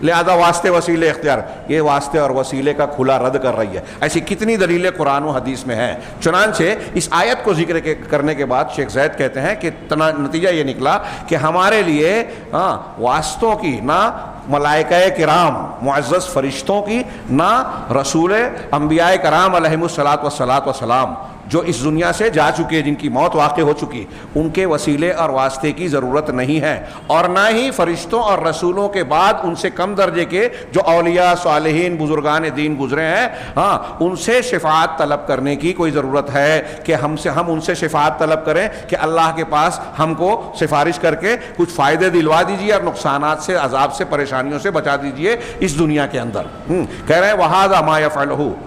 لہذا واسطے وسیلے اختیار، یہ واسطے اور وسیلے کا کھلا رد کر رہی ہے. ایسی کتنی دلیلیں قرآن و حدیث میں ہیں. چنانچہ اس آیت کو ذکر کرنے کے بعد شیخ زید کہتے ہیں کہ نتیجہ یہ نکلا کہ ہمارے لیے واسطوں کی، نہ ملائکہ کرام معزز فرشتوں کی، نہ رسول انبیاء کرام علیہم الصلاۃ والسلام جو اس دنیا سے جا چکے، جن کی موت واقع ہو چکی، ان کے وسیلے اور واسطے کی ضرورت نہیں ہے. اور نہ ہی فرشتوں اور رسولوں کے بعد ان سے کم درجے کے جو اولیاء صالحین بزرگان دین گزرے ہیں، ان سے شفاعت طلب کرنے کی کوئی ضرورت ہے کہ ہم ان سے شفاعت طلب کریں کہ اللہ کے پاس ہم کو سفارش کر کے کچھ فائدے دلوا دیجیے اور نقصانات سے، عذاب سے، پریشانیوں سے بچا دیجیے اس دنیا کے اندر. کہہ رہے ہیں وَهَذَا مَا يَفْعَلُهُ.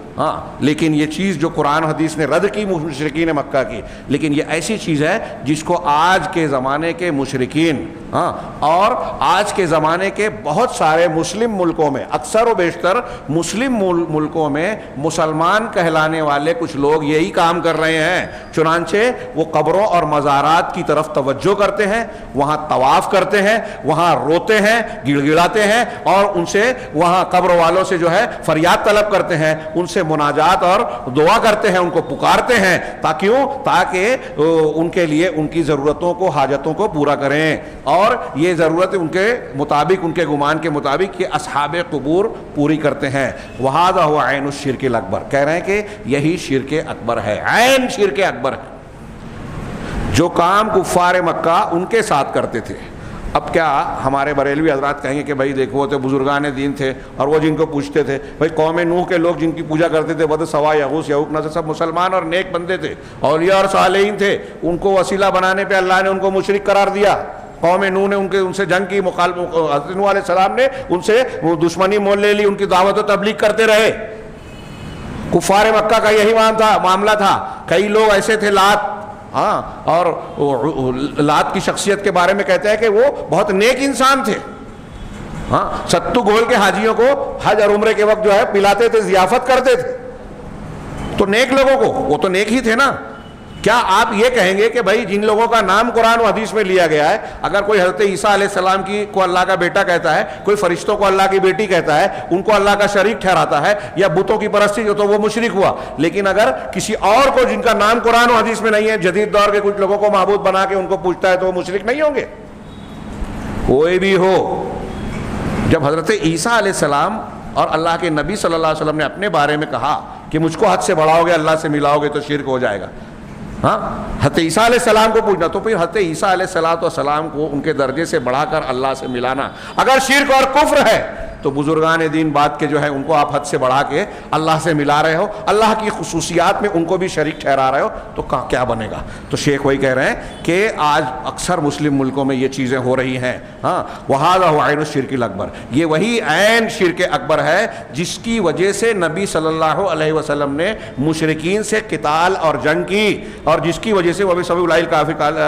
لیکن یہ چیز جو قرآن حدیث نے رد کی مشرکین مکہ کی، لیکن یہ ایسی چیز ہے جس کو آج کے زمانے کے مشرکین اور آج کے زمانے کے بہت سارے مسلم ملکوں میں، اکثر و بیشتر مسلم ملکوں میں مسلمان کہلانے والے کچھ لوگ یہی کام کر رہے ہیں. چنانچہ وہ قبروں اور مزارات کی طرف توجہ کرتے ہیں، وہاں طواف کرتے ہیں، وہاں روتے ہیں، گڑ گڑاتے ہیں، اور ان سے وہاں قبر والوں سے جو ہے فریاد طلب کرتے ہیں، ان سے مناجات اور دعا کرتے ہیں، ان کو پکارتے ہیں. تاکہ ان کے لیے ان کی ضرورتوں کو، حاجتوں کو پورا کریں. اور یہ ضرورت ان کے مطابق، ان کے گمان کے مطابق یہ اصحاب قبور پوری کرتے ہیں. وَهَذَا هُوَ عَيْنُ الشِّرْكِ الْأَكْبَرِ. کہہ رہے ہیں کہ یہی شرک اکبر ہے، عین شرک اکبر ہے، جو کام کفار مکہ ان کے ساتھ کرتے تھے. اب کیا ہمارے بریلوی حضرات کہیں گے کہ بھائی دیکھو وہ تو بزرگان دین تھے اور وہ جن کو پوچھتے تھے، بھائی قوم نوح کے لوگ جن کی پوجا کرتے تھے، ود سوا یغوث یعوق نصر، سب مسلمان اور نیک بندے تھے، اولیاء اور صالحین تھے. ان کو وسیلہ بنانے پہ اللہ نے ان کو مشرک قرار دیا. قوم نوح نے ان سے جنگ کی، حضرت نوح علیہ السلام نے ان سے دشمنی مول لے لی، ان کی دعوت و تبلیغ کرتے رہے. کفار مکہ کا یہی معاملہ تھا. کئی لوگ ایسے تھے، اور لات کی شخصیت کے بارے میں کہتے ہیں کہ وہ بہت نیک انسان تھے. ستو گھول کے حاجیوں کو حج اور عمرے کے وقت جو ہے پلاتے تھے، ضیافت کرتے تھے. تو نیک لوگوں کو، وہ تو نیک ہی تھے نا. کیا آپ یہ کہیں گے کہ بھائی جن لوگوں کا نام قرآن و حدیث میں لیا گیا ہے، اگر کوئی حضرت عیسیٰ علیہ السلام کو اللہ کا بیٹا کہتا ہے، کوئی فرشتوں کو اللہ کی بیٹی کہتا ہے، ان کو اللہ کا شریک ٹھہراتا ہے، یا بتوں کی پرستی جو، تو وہ مشرک ہوا. لیکن اگر کسی اور کو جن کا نام قرآن و حدیث میں نہیں ہے، جدید دور کے کچھ لوگوں کو معبود بنا کے ان کو پوچھتا ہے، تو وہ مشرک نہیں ہوں گے؟ کوئی بھی ہو. جب حضرت عیسیٰ علیہ السلام اور اللہ کے نبی صلی اللہ علیہ وسلم نے اپنے بارے میں کہا کہ مجھ کو حد سے بڑھاؤ گے، اللہ سے ملاؤ گے تو شرک ہو جائے گا. حضرت عیسیٰ علیہ السلام کو پوچھنا، تو پھر حضرت عیسیٰ علیہ السلام کو ان کے درجے سے بڑھا کر اللہ سے ملانا اگر شرک اور کفر ہے، تو بزرگان دین بعد کے جو ہے ان کو آپ حد سے بڑھا کے اللہ سے ملا رہے ہو، اللہ کی خصوصیات میں ان کو بھی شریک ٹھہرا رہے ہو، تو کیا بنے گا؟ تو شیخ وہی کہہ رہے ہیں کہ آج اکثر مسلم ملکوں میں یہ چیزیں ہو رہی ہیں. وَهَذَا هُوَ عَيْنُ الشِّرْكِ الْأَكْبَرِ. یہ وہی عین شرک اکبر ہے جس کی وجہ سے نبی صلی اللہ علیہ وسلم نے مشرکین سے قتال اور جنگ کی، اور جس کی وجہ سے وہ بھی سبھی اولئک الکافرون،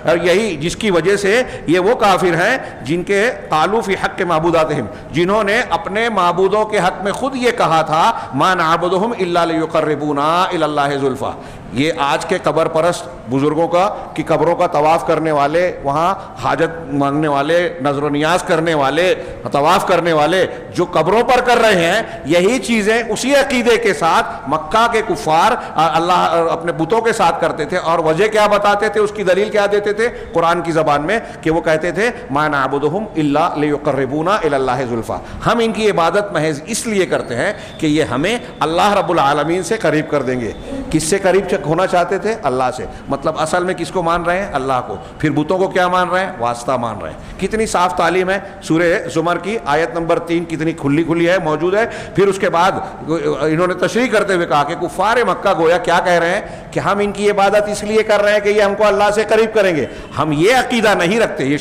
اور یہی جس کی وجہ سے یہ وہ کافر ہیں جن کے قالوا فی حق معبوداتہم، جنہوں نے اپنے معبودوں کے حق میں خود یہ کہا تھا ما نعبدہم الا لیقربونا الی اللہ زلفیٰ، یہ آج کے قبر پرست بزرگوں کی قبروں کا طواف کرنے والے، وہاں حاجت مانگنے والے، نظر و نیاز کرنے والے، طواف کرنے والے جو قبروں پر کر رہے ہیں، یہی چیزیں اسی عقیدے کے ساتھ مکہ کے کفار اللہ اپنے بتوں کے ساتھ کرتے تھے. اور وجہ کیا بتاتے تھے، اس کی دلیل کیا دیتے تھے قرآن کی زبان میں، کہ وہ کہتے تھے ما نعبدہم الا لیقربونا الی اللہ زلفی، ہم ان کی عبادت محض اس لیے کرتے ہیں کہ یہ ہمیں اللہ رب العالمین سے قریب کر دیں گے. کس سے قریب ہونا چاہتے تھے؟ اللہ سے. مطلب اصل میں کس کو مان رہے ہیں؟ اللہ کو. پھر بتوں کو کیا مان رہے ہیں؟ واسطہ مان رہے ہیں. کتنی صاف تعلیم ہے سورہ زمر کی آیت نمبر 3، کتنی کھلی ہے، موجود ہے. پھر اس کے بعد انہوں نے تشریح کرتے ہوئے کہا کہ کفار مکہ گویا کیا کہہ رہے ہیں کہ ہم ان کی عبادت اس لیے کر رہے ہیں کہ یہ ہم کو اللہ سے قریب کریں گے. ہم یہ عقیدہ نہیں رکھتے، یہ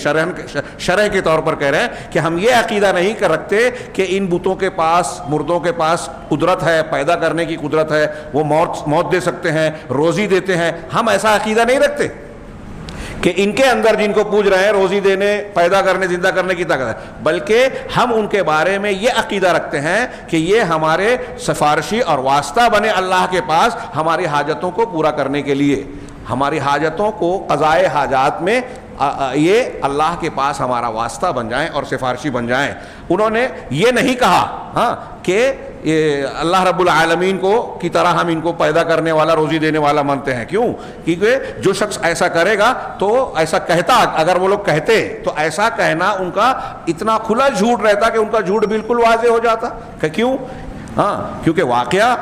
شرح کے طور پر کہہ رہے ہیں کہ ہم یہ عقیدہ نہیں رکھتے کہ ان بتوں کے پاس، مردوں کے پاس قدرت ہے، پیدا کرنے کی قدرت ہے، وہ موت دے سکتے ہیں، روزی دیتے ہیں. ہم ایسا عقیدہ نہیں رکھتے کہ ان کے اندر جن کو پوج رہے ہیں روزی دینے، پیدا کرنے، زندہ کرنے کی طاقت ہے، بلکہ ہم ان کے بارے میں یہ عقیدہ رکھتے ہیں کہ یہ ہمارے سفارشی اور واسطہ بنے اللہ کے پاس ہماری حاجتوں کو پورا کرنے کے لیے، ہماری حاجتوں کو قضائے حاجات میں یہ اللہ کے پاس ہمارا واسطہ بن جائیں اور سفارشی بن جائیں. انہوں نے یہ نہیں کہا کہ اللہ رب العالمین کو کی طرح ہم ان کو پیدا کرنے والا، روزی دینے والا مانتے ہیں. کیوں؟ کیونکہ جو شخص ایسا کرے گا تو ایسا کہتا، اگر وہ لوگ کہتے تو ایسا کہنا ان کا اتنا کھلا جھوٹ رہتا کہ ان کا جھوٹ بالکل واضح ہو جاتا. کہ کیوں؟ کیونکہ واقعہ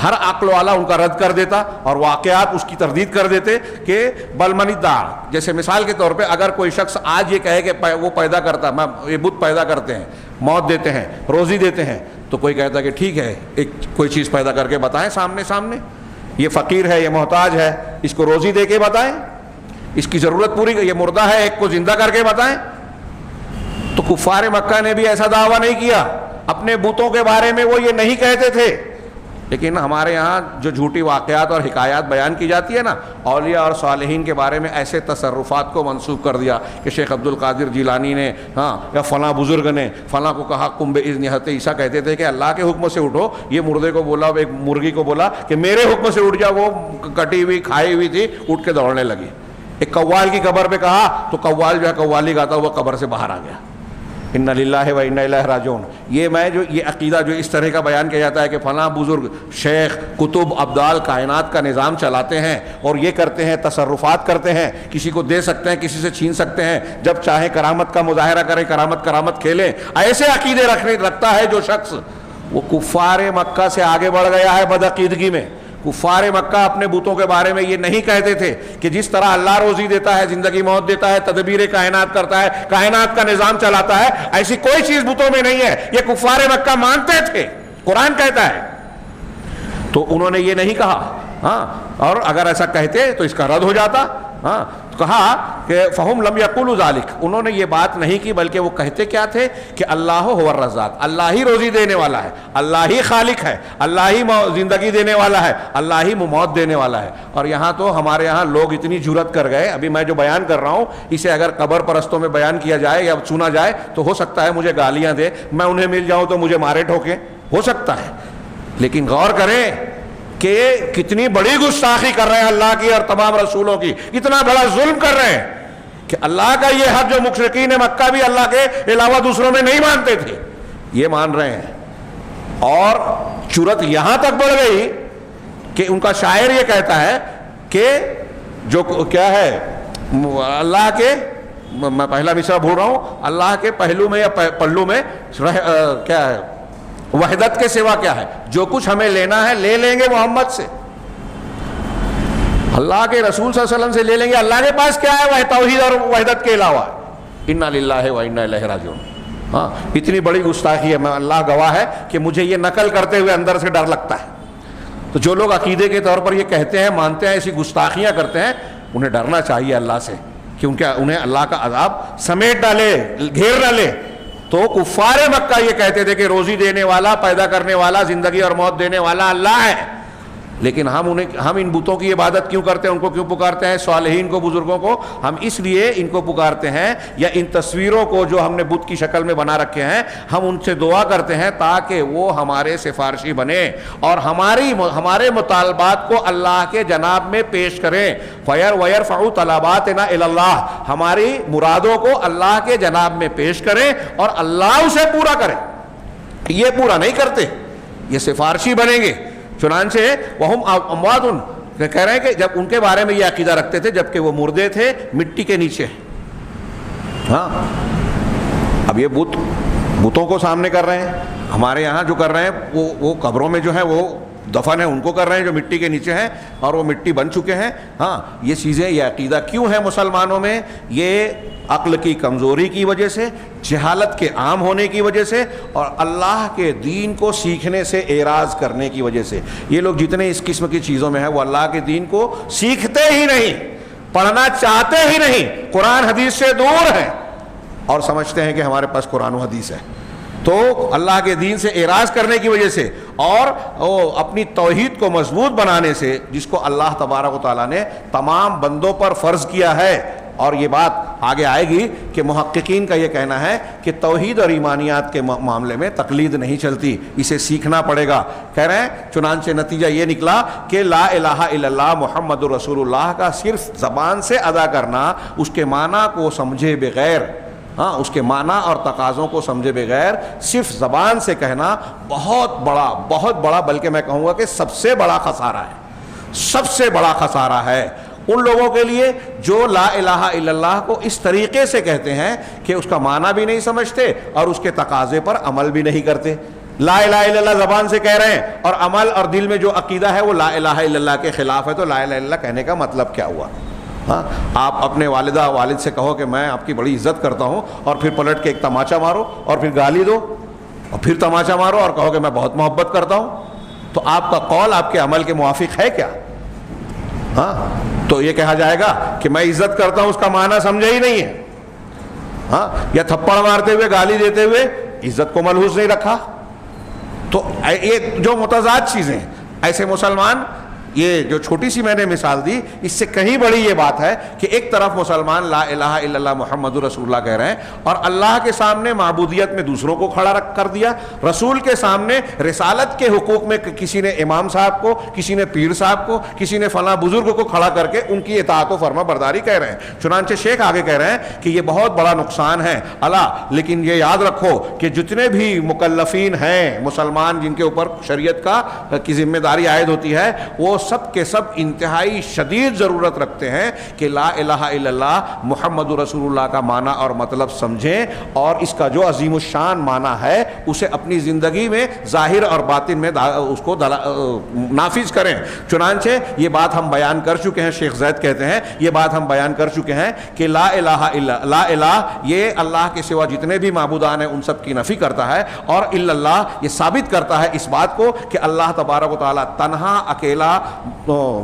ہر عقل والا ان کا رد کر دیتا اور واقعات اس کی تردید کر دیتے کہ بل من ادعا. جیسے مثال کے طور پہ اگر کوئی شخص آج یہ کہے کہ وہ پیدا کرتا، یہ بت پیدا کرتے ہیں، موت دیتے ہیں، روزی دیتے ہیں، تو کوئی کہتا کہ ٹھیک ہے ایک کوئی چیز پیدا کر کے بتائیں سامنے، یہ فقیر ہے، یہ محتاج ہے، اس کو روزی دے کے بتائیں، اس کی ضرورت پوری، یہ مردہ ہے ایک کو زندہ کر کے بتائیں. تو کفار مکہ نے بھی ایسا دعویٰ نہیں کیا، اپنے بتوں کے بارے میں وہ یہ نہیں کہتے تھے. لیکن ہمارے یہاں جو جھوٹی واقعات اور حکایات بیان کی جاتی ہے نا، اولیاء اور صالحین کے بارے میں ایسے تصرفات کو منسوخ کر دیا کہ شیخ عبد القادر جیلانی نے یا فلاں بزرگ نے فلاں کو کہا قم باذن حضرت عیسیٰ کہتے تھے کہ اللہ کے حکم سے اٹھو. یہ مردے کو بولا، ایک مرغی کو بولا کہ میرے حکم سے اٹھ جا، وہ کٹی ہوئی کھائی ہوئی تھی، اٹھ کے دوڑنے لگی. ایک قوال کی قبر پہ کہا تو قوال جو ہے قوالی گاتا ہوا قبر سے باہر آ گیا. انا للہ و انا الیہ راجعون. یہ عقیدہ جو اس طرح کا بیان کیا جاتا ہے کہ فلاں بزرگ، شیخ، کتب، ابدال کائنات کا نظام چلاتے ہیں اور یہ کرتے ہیں، تصرفات کرتے ہیں، کسی کو دے سکتے ہیں، کسی سے چھین سکتے ہیں، جب چاہیں کرامت کا مظاہرہ کریں، کرامت کھیلیں، ایسے عقیدے رکھتا ہے جو شخص، وہ کفار مکہ سے آگے بڑھ گیا ہے بدعقیدگی میں. کفار مکہ اپنے بتوں کے بارے میں یہ نہیں کہتے تھے کہ جس طرح اللہ روزی دیتا ہے، زندگی موت دیتا ہے، تدبیر کائنات کرتا ہے، کائنات کا نظام چلاتا ہے، ایسی کوئی چیز بتوں میں نہیں ہے. یہ کفار مکہ مانتے تھے، قرآن کہتا ہے. تو انہوں نے یہ نہیں کہا، اور اگر ایسا کہتے تو اس کا رد ہو جاتا. کہا کہ فہم لم یقولوا ذالک، انہوں نے یہ بات نہیں کی، بلکہ وہ کہتے کیا تھے کہ اللہ هو الرزاق، اللہ ہی روزی دینے والا ہے، اللہ ہی خالق ہے، اللہ ہی زندگی دینے والا ہے، اللہ ہی موت دینے والا ہے. اور یہاں تو ہمارے یہاں لوگ اتنی جرأت کر گئے، ابھی میں جو بیان کر رہا ہوں اسے اگر قبر پرستوں میں بیان کیا جائے یا سنا جائے تو ہو سکتا ہے مجھے گالیاں دے، میں انہیں مل جاؤں تو مجھے مارے ٹھوکے، ہو سکتا ہے. لیکن غور کریں کہ کتنی بڑی گستاخی کر رہے ہیں اللہ کی اور تمام رسولوں کی، اتنا بڑا ظلم کر رہے ہیں کہ اللہ کا یہ حق جو مشرکین مکہ بھی اللہ کے علاوہ دوسروں میں نہیں مانتے تھے، یہ مان رہے ہیں. اور جرأت یہاں تک بڑھ گئی کہ ان کا شاعر یہ کہتا ہے کہ جو کیا ہے اللہ کے، میں پہلا مصرع بھول رہا ہوں، اللہ کے پہلو میں یا پلو میں کیا ہے، وحدت کے سوا کیا ہے، جو کچھ ہمیں لینا ہے لے لیں گے محمد سے، اللہ کے رسول صلی اللہ علیہ وسلم سے لے لیں گے. اللہ کے پاس کیا ہے وہ توحید اور وحدت کے علاوہ. انا للہ و انا الیہ راجعون. اتنی بڑی گستاخی ہے، میں اللہ گواہ ہے کہ مجھے یہ نقل کرتے ہوئے اندر سے ڈر لگتا ہے. تو جو لوگ عقیدے کے طور پر یہ کہتے ہیں، مانتے ہیں، ایسی گستاخیاں کرتے ہیں، انہیں ڈرنا چاہیے اللہ سے کہ انہیں اللہ کا عذاب سمیٹ ڈالے، گھیر ڈالے. تو کفار مکہ یہ کہتے تھے کہ روزی دینے والا، پیدا کرنے والا، زندگی اور موت دینے والا اللہ ہے. لیکن ہم ان بتوں کی عبادت کیوں کرتے ہیں؟ ان کو کیوں پکارتے ہیں؟ صالحین کو، بزرگوں کو ہم اس لیے ان کو پکارتے ہیں، یا ان تصویروں کو جو ہم نے بت کی شکل میں بنا رکھے ہیں، ہم ان سے دعا کرتے ہیں تاکہ وہ ہمارے سفارشی بنے اور ہمارے مطالبات کو اللہ کے جناب میں پیش کریں۔ وَيَرْفَعُ طَلَبَاتِنَا إِلَى اللَّهِ، ہماری مرادوں کو اللہ کے جناب میں پیش کریں اور اللہ اسے پورا کرے۔ یہ پورا نہیں کرتے، یہ سفارشی بنیں گے۔ چنانچہ وَهُمْ أَمْوَاتٌ، کہہ رہے ہیں کہ جب ان کے بارے میں یہ عقیدہ رکھتے تھے جبکہ وہ مردے تھے مٹی کے نیچے۔ ہاں، اب یہ بتوں کو سامنے کر رہے ہیں، ہمارے یہاں جو کر رہے ہیں وہ قبروں میں جو ہے وہ دفن ہے ان کو کر رہے ہیں جو مٹی کے نیچے ہیں اور وہ مٹی بن چکے ہیں۔ ہاں، یہ چیزیں، یہ عقیدہ کیوں ہے مسلمانوں میں؟ یہ عقل کی کمزوری کی وجہ سے، جہالت کے عام ہونے کی وجہ سے اور اللہ کے دین کو سیکھنے سے اعراض کرنے کی وجہ سے۔ یہ لوگ جتنے اس قسم کی چیزوں میں ہیں وہ اللہ کے دین کو سیکھتے ہی نہیں، پڑھنا چاہتے ہی نہیں، قرآن حدیث سے دور ہیں اور سمجھتے ہیں کہ ہمارے پاس قرآن و حدیث ہے۔ تو اللہ کے دین سے اعراض کرنے کی وجہ سے اور اپنی توحید کو مضبوط بنانے سے، جس کو اللہ تبارک و تعالیٰ نے تمام بندوں پر فرض کیا ہے، اور یہ بات آگے آئے گی کہ محققین کا یہ کہنا ہے کہ توحید اور ایمانیات کے معاملے میں تقلید نہیں چلتی، اسے سیکھنا پڑے گا۔ کہہ رہے ہیں چنانچہ نتیجہ یہ نکلا کہ لا الہ الا اللہ محمد رسول اللہ کا صرف زبان سے ادا کرنا، اس کے معنی کو سمجھے بغیر، ہاں، اس کے معنی اور تقاضوں کو سمجھے بغیر صرف زبان سے کہنا بہت بڑا بلکہ میں کہوں گا کہ سب سے بڑا خسارہ ہے، سب سے بڑا خسارہ ہے ان لوگوں کے لیے جو لا الہ الا اللہ کو اس طریقے سے کہتے ہیں کہ اس کا معنی بھی نہیں سمجھتے اور اس کے تقاضے پر عمل بھی نہیں کرتے۔ لا الہ الا اللہ زبان سے کہہ رہے ہیں اور عمل اور دل میں جو عقیدہ ہے وہ لا الہ الا اللہ کے خلاف ہے، تو لا الہ الا اللہ کہنے کا مطلب کیا ہوا؟ ہاں، آپ اپنے والدہ والد سے کہو کہ میں آپ کی بڑی عزت کرتا ہوں اور پھر پلٹ کے ایک تماچا مارو اور پھر گالی دو اور پھر تماچا مارو اور کہو کہ میں بہت محبت کرتا ہوں، تو آپ کا قول آپ کے عمل کے موافق ہے کیا؟ ہاں، تو یہ کہا جائے گا کہ میں عزت کرتا ہوں، اس کا معنی سمجھا ہی نہیں ہے۔ ہاں، یا تھپڑ مارتے ہوئے، گالی دیتے ہوئے عزت کو ملحوظ نہیں رکھا۔ تو یہ جو متضاد چیزیں، ایسے مسلمان، یہ جو چھوٹی سی میں نے مثال دی، اس سے کہیں بڑی یہ بات ہے کہ ایک طرف مسلمان لا الہ الا اللہ محمد رسول اللہ کہہ رہے ہیں اور اللہ کے سامنے معبودیت میں دوسروں کو کھڑا کر دیا، رسول کے سامنے رسالت کے حقوق میں کسی نے امام صاحب کو، کسی نے پیر صاحب کو، کسی نے فلاں بزرگ کو کھڑا کر کے ان کی اطاعت و فرما برداری کہہ رہے ہیں۔ چنانچہ شیخ آگے کہہ رہے ہیں کہ یہ بہت بڑا نقصان ہے الا، لیکن یہ یاد رکھو کہ جتنے بھی مکلفین ہیں مسلمان جن کے اوپر شریعت کی ذمہ داری عائد ہوتی ہے، وہ سب کے سب انتہائی شدید ضرورت رکھتے ہیں کہ لا الہ الا اللہ محمد رسول اللہ کا معنی اور مطلب سمجھیں اور اس کا جو عظیم الشان معنی ہے اسے اپنی زندگی میں ظاہر اور باطن میں اس کو نافذ کریں۔ چنانچہ یہ بات ہم بیان کر چکے ہیں، شیخ زید کہتے ہیں یہ بات ہم بیان کر چکے ہیں کہ لا الہ یہ اللہ کے سوا جتنے بھی معبودان ہیں ان سب کی نفی کرتا ہے، اور الا اللہ یہ ثابت کرتا ہے اس بات کو کہ اللہ تبارک و تعالیٰ تنہا اکیلا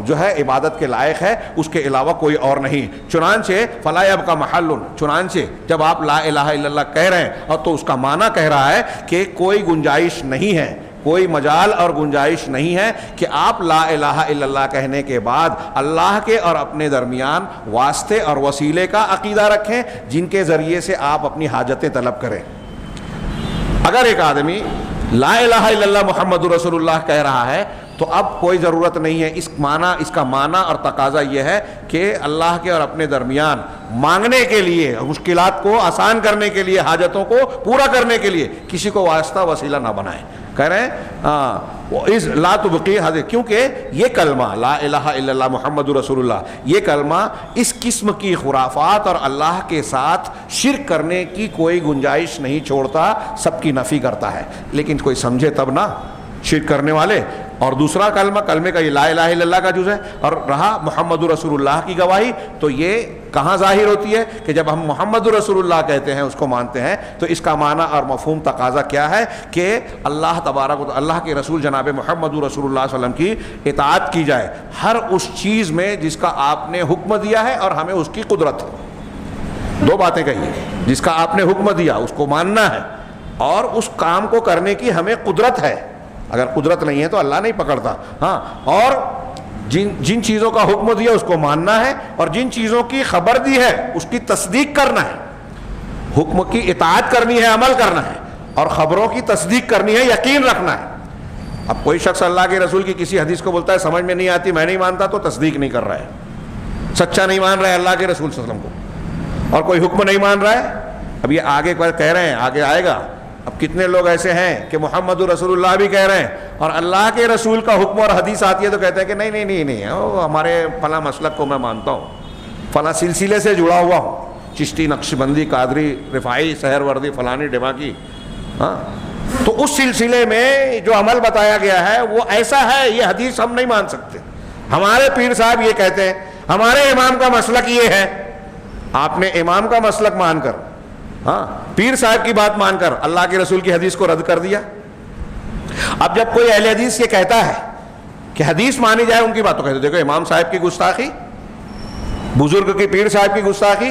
جو ہے عبادت کے لائق ہے، اس کے علاوہ کوئی اور نہیں۔ چنانچہ فلا یبقى محل، چنانچہ جب آپ لا الہ الا اللہ کہہ رہے ہیں اور تو اس کا معنی کہہ رہا ہے کہ کوئی گنجائش نہیں ہے، کوئی مجال اور گنجائش نہیں ہے کہ آپ لا الہ الا اللہ کہنے کے بعد اللہ کے اور اپنے درمیان واسطے اور وسیلے کا عقیدہ رکھیں جن کے ذریعے سے آپ اپنی حاجتیں طلب کریں۔ اگر ایک آدمی لا الہ الا اللہ محمد رسول اللہ کہہ رہا ہے تو اب کوئی ضرورت نہیں ہے، اس کا معنی اور تقاضا یہ ہے کہ اللہ کے اور اپنے درمیان مانگنے کے لیے، مشکلات کو آسان کرنے کے لیے، حاجتوں کو پورا کرنے کے لیے کسی کو واسطہ وسیلہ نہ بنائیں۔ کہہ رہے ہیں اس لا تبقی حاضر، کیونکہ یہ کلمہ لا الہ الا اللہ محمد رسول اللہ، یہ کلمہ اس قسم کی خرافات اور اللہ کے ساتھ شرک کرنے کی کوئی گنجائش نہیں چھوڑتا، سب کی نفی کرتا ہے۔ لیکن کوئی سمجھے تب نہ، شرک کرنے والے۔ اور دوسرا کلمے کا یہ لا الہ الا اللہ کا جز ہے، اور رہا محمد رسول اللہ کی گواہی، تو یہ کہاں ظاہر ہوتی ہے کہ جب ہم محمد رسول اللہ کہتے ہیں، اس کو مانتے ہیں، تو اس کا معنی اور مفہوم تقاضا کیا ہے کہ اللہ تبارک و تعالی، اللہ کے رسول جناب محمد رسول اللہ صلی اللہ علیہ وسلم کی اطاعت کی جائے ہر اس چیز میں جس کا آپ نے حکم دیا ہے اور ہمیں اس کی قدرت ہے۔ دو باتیں کہی، جس کا آپ نے حکم دیا اس کو ماننا ہے اور اس کام کو کرنے کی ہمیں قدرت ہے، اگر قدرت نہیں ہے تو اللہ نہیں پکڑتا. ہاں، اور جن چیزوں کا حکم دیا اس کو ماننا ہے، اور جن چیزوں کی خبر دی ہے اس کی تصدیق کرنا ہے. حکم کی اطاعت کرنی ہے، عمل کرنا ہے، اور خبروں کی تصدیق کرنی ہے، یقین رکھنا ہے. اب کوئی شخص اللہ کے رسول کی کسی حدیث کو بولتا ہے سمجھ میں نہیں آتی، میں نہیں مانتا، تو تصدیق نہیں کر رہا ہے، سچا نہیں مان رہا ہے اللہ کے رسول صلی اللہ علیہ وسلم کو. اور کوئی حکم نہیں مان رہا ہے. اب یہ آگے کہہ رہے ہیں، آگے آئے گا. اب کتنے لوگ ایسے ہیں کہ محمد رسول اللہ بھی کہہ رہے ہیں اور اللہ کے رسول کا حکم اور حدیث آتی ہے تو کہتے ہیں کہ نہیں نہیں نہیں نہیں، ہمارے فلاں مسلک کو میں مانتا ہوں، فلاں سلسلے سے جڑا ہوا ہوں، چشتی، نقشبندی، قادری، رفاعی، سہر وردی، فلانی ڈماکی. ہاں، تو اس سلسلے میں جو عمل بتایا گیا ہے وہ ایسا ہے، یہ حدیث ہم نہیں مان سکتے. ہمارے پیر صاحب یہ کہتے ہیں، ہمارے امام کا مسلک یہ ہے. آپ نے امام کا مسلک مان کر، ہاں، پیر صاحب کی بات مان کر اللہ کے رسول کی حدیث کو رد کر دیا. اب جب کوئی اہل حدیث یہ کہتا ہے کہ حدیث مانی جائے ان کی بات، تو کہتے دیکھو امام صاحب کی گستاخی، بزرگ کی، پیر صاحب کی گستاخی.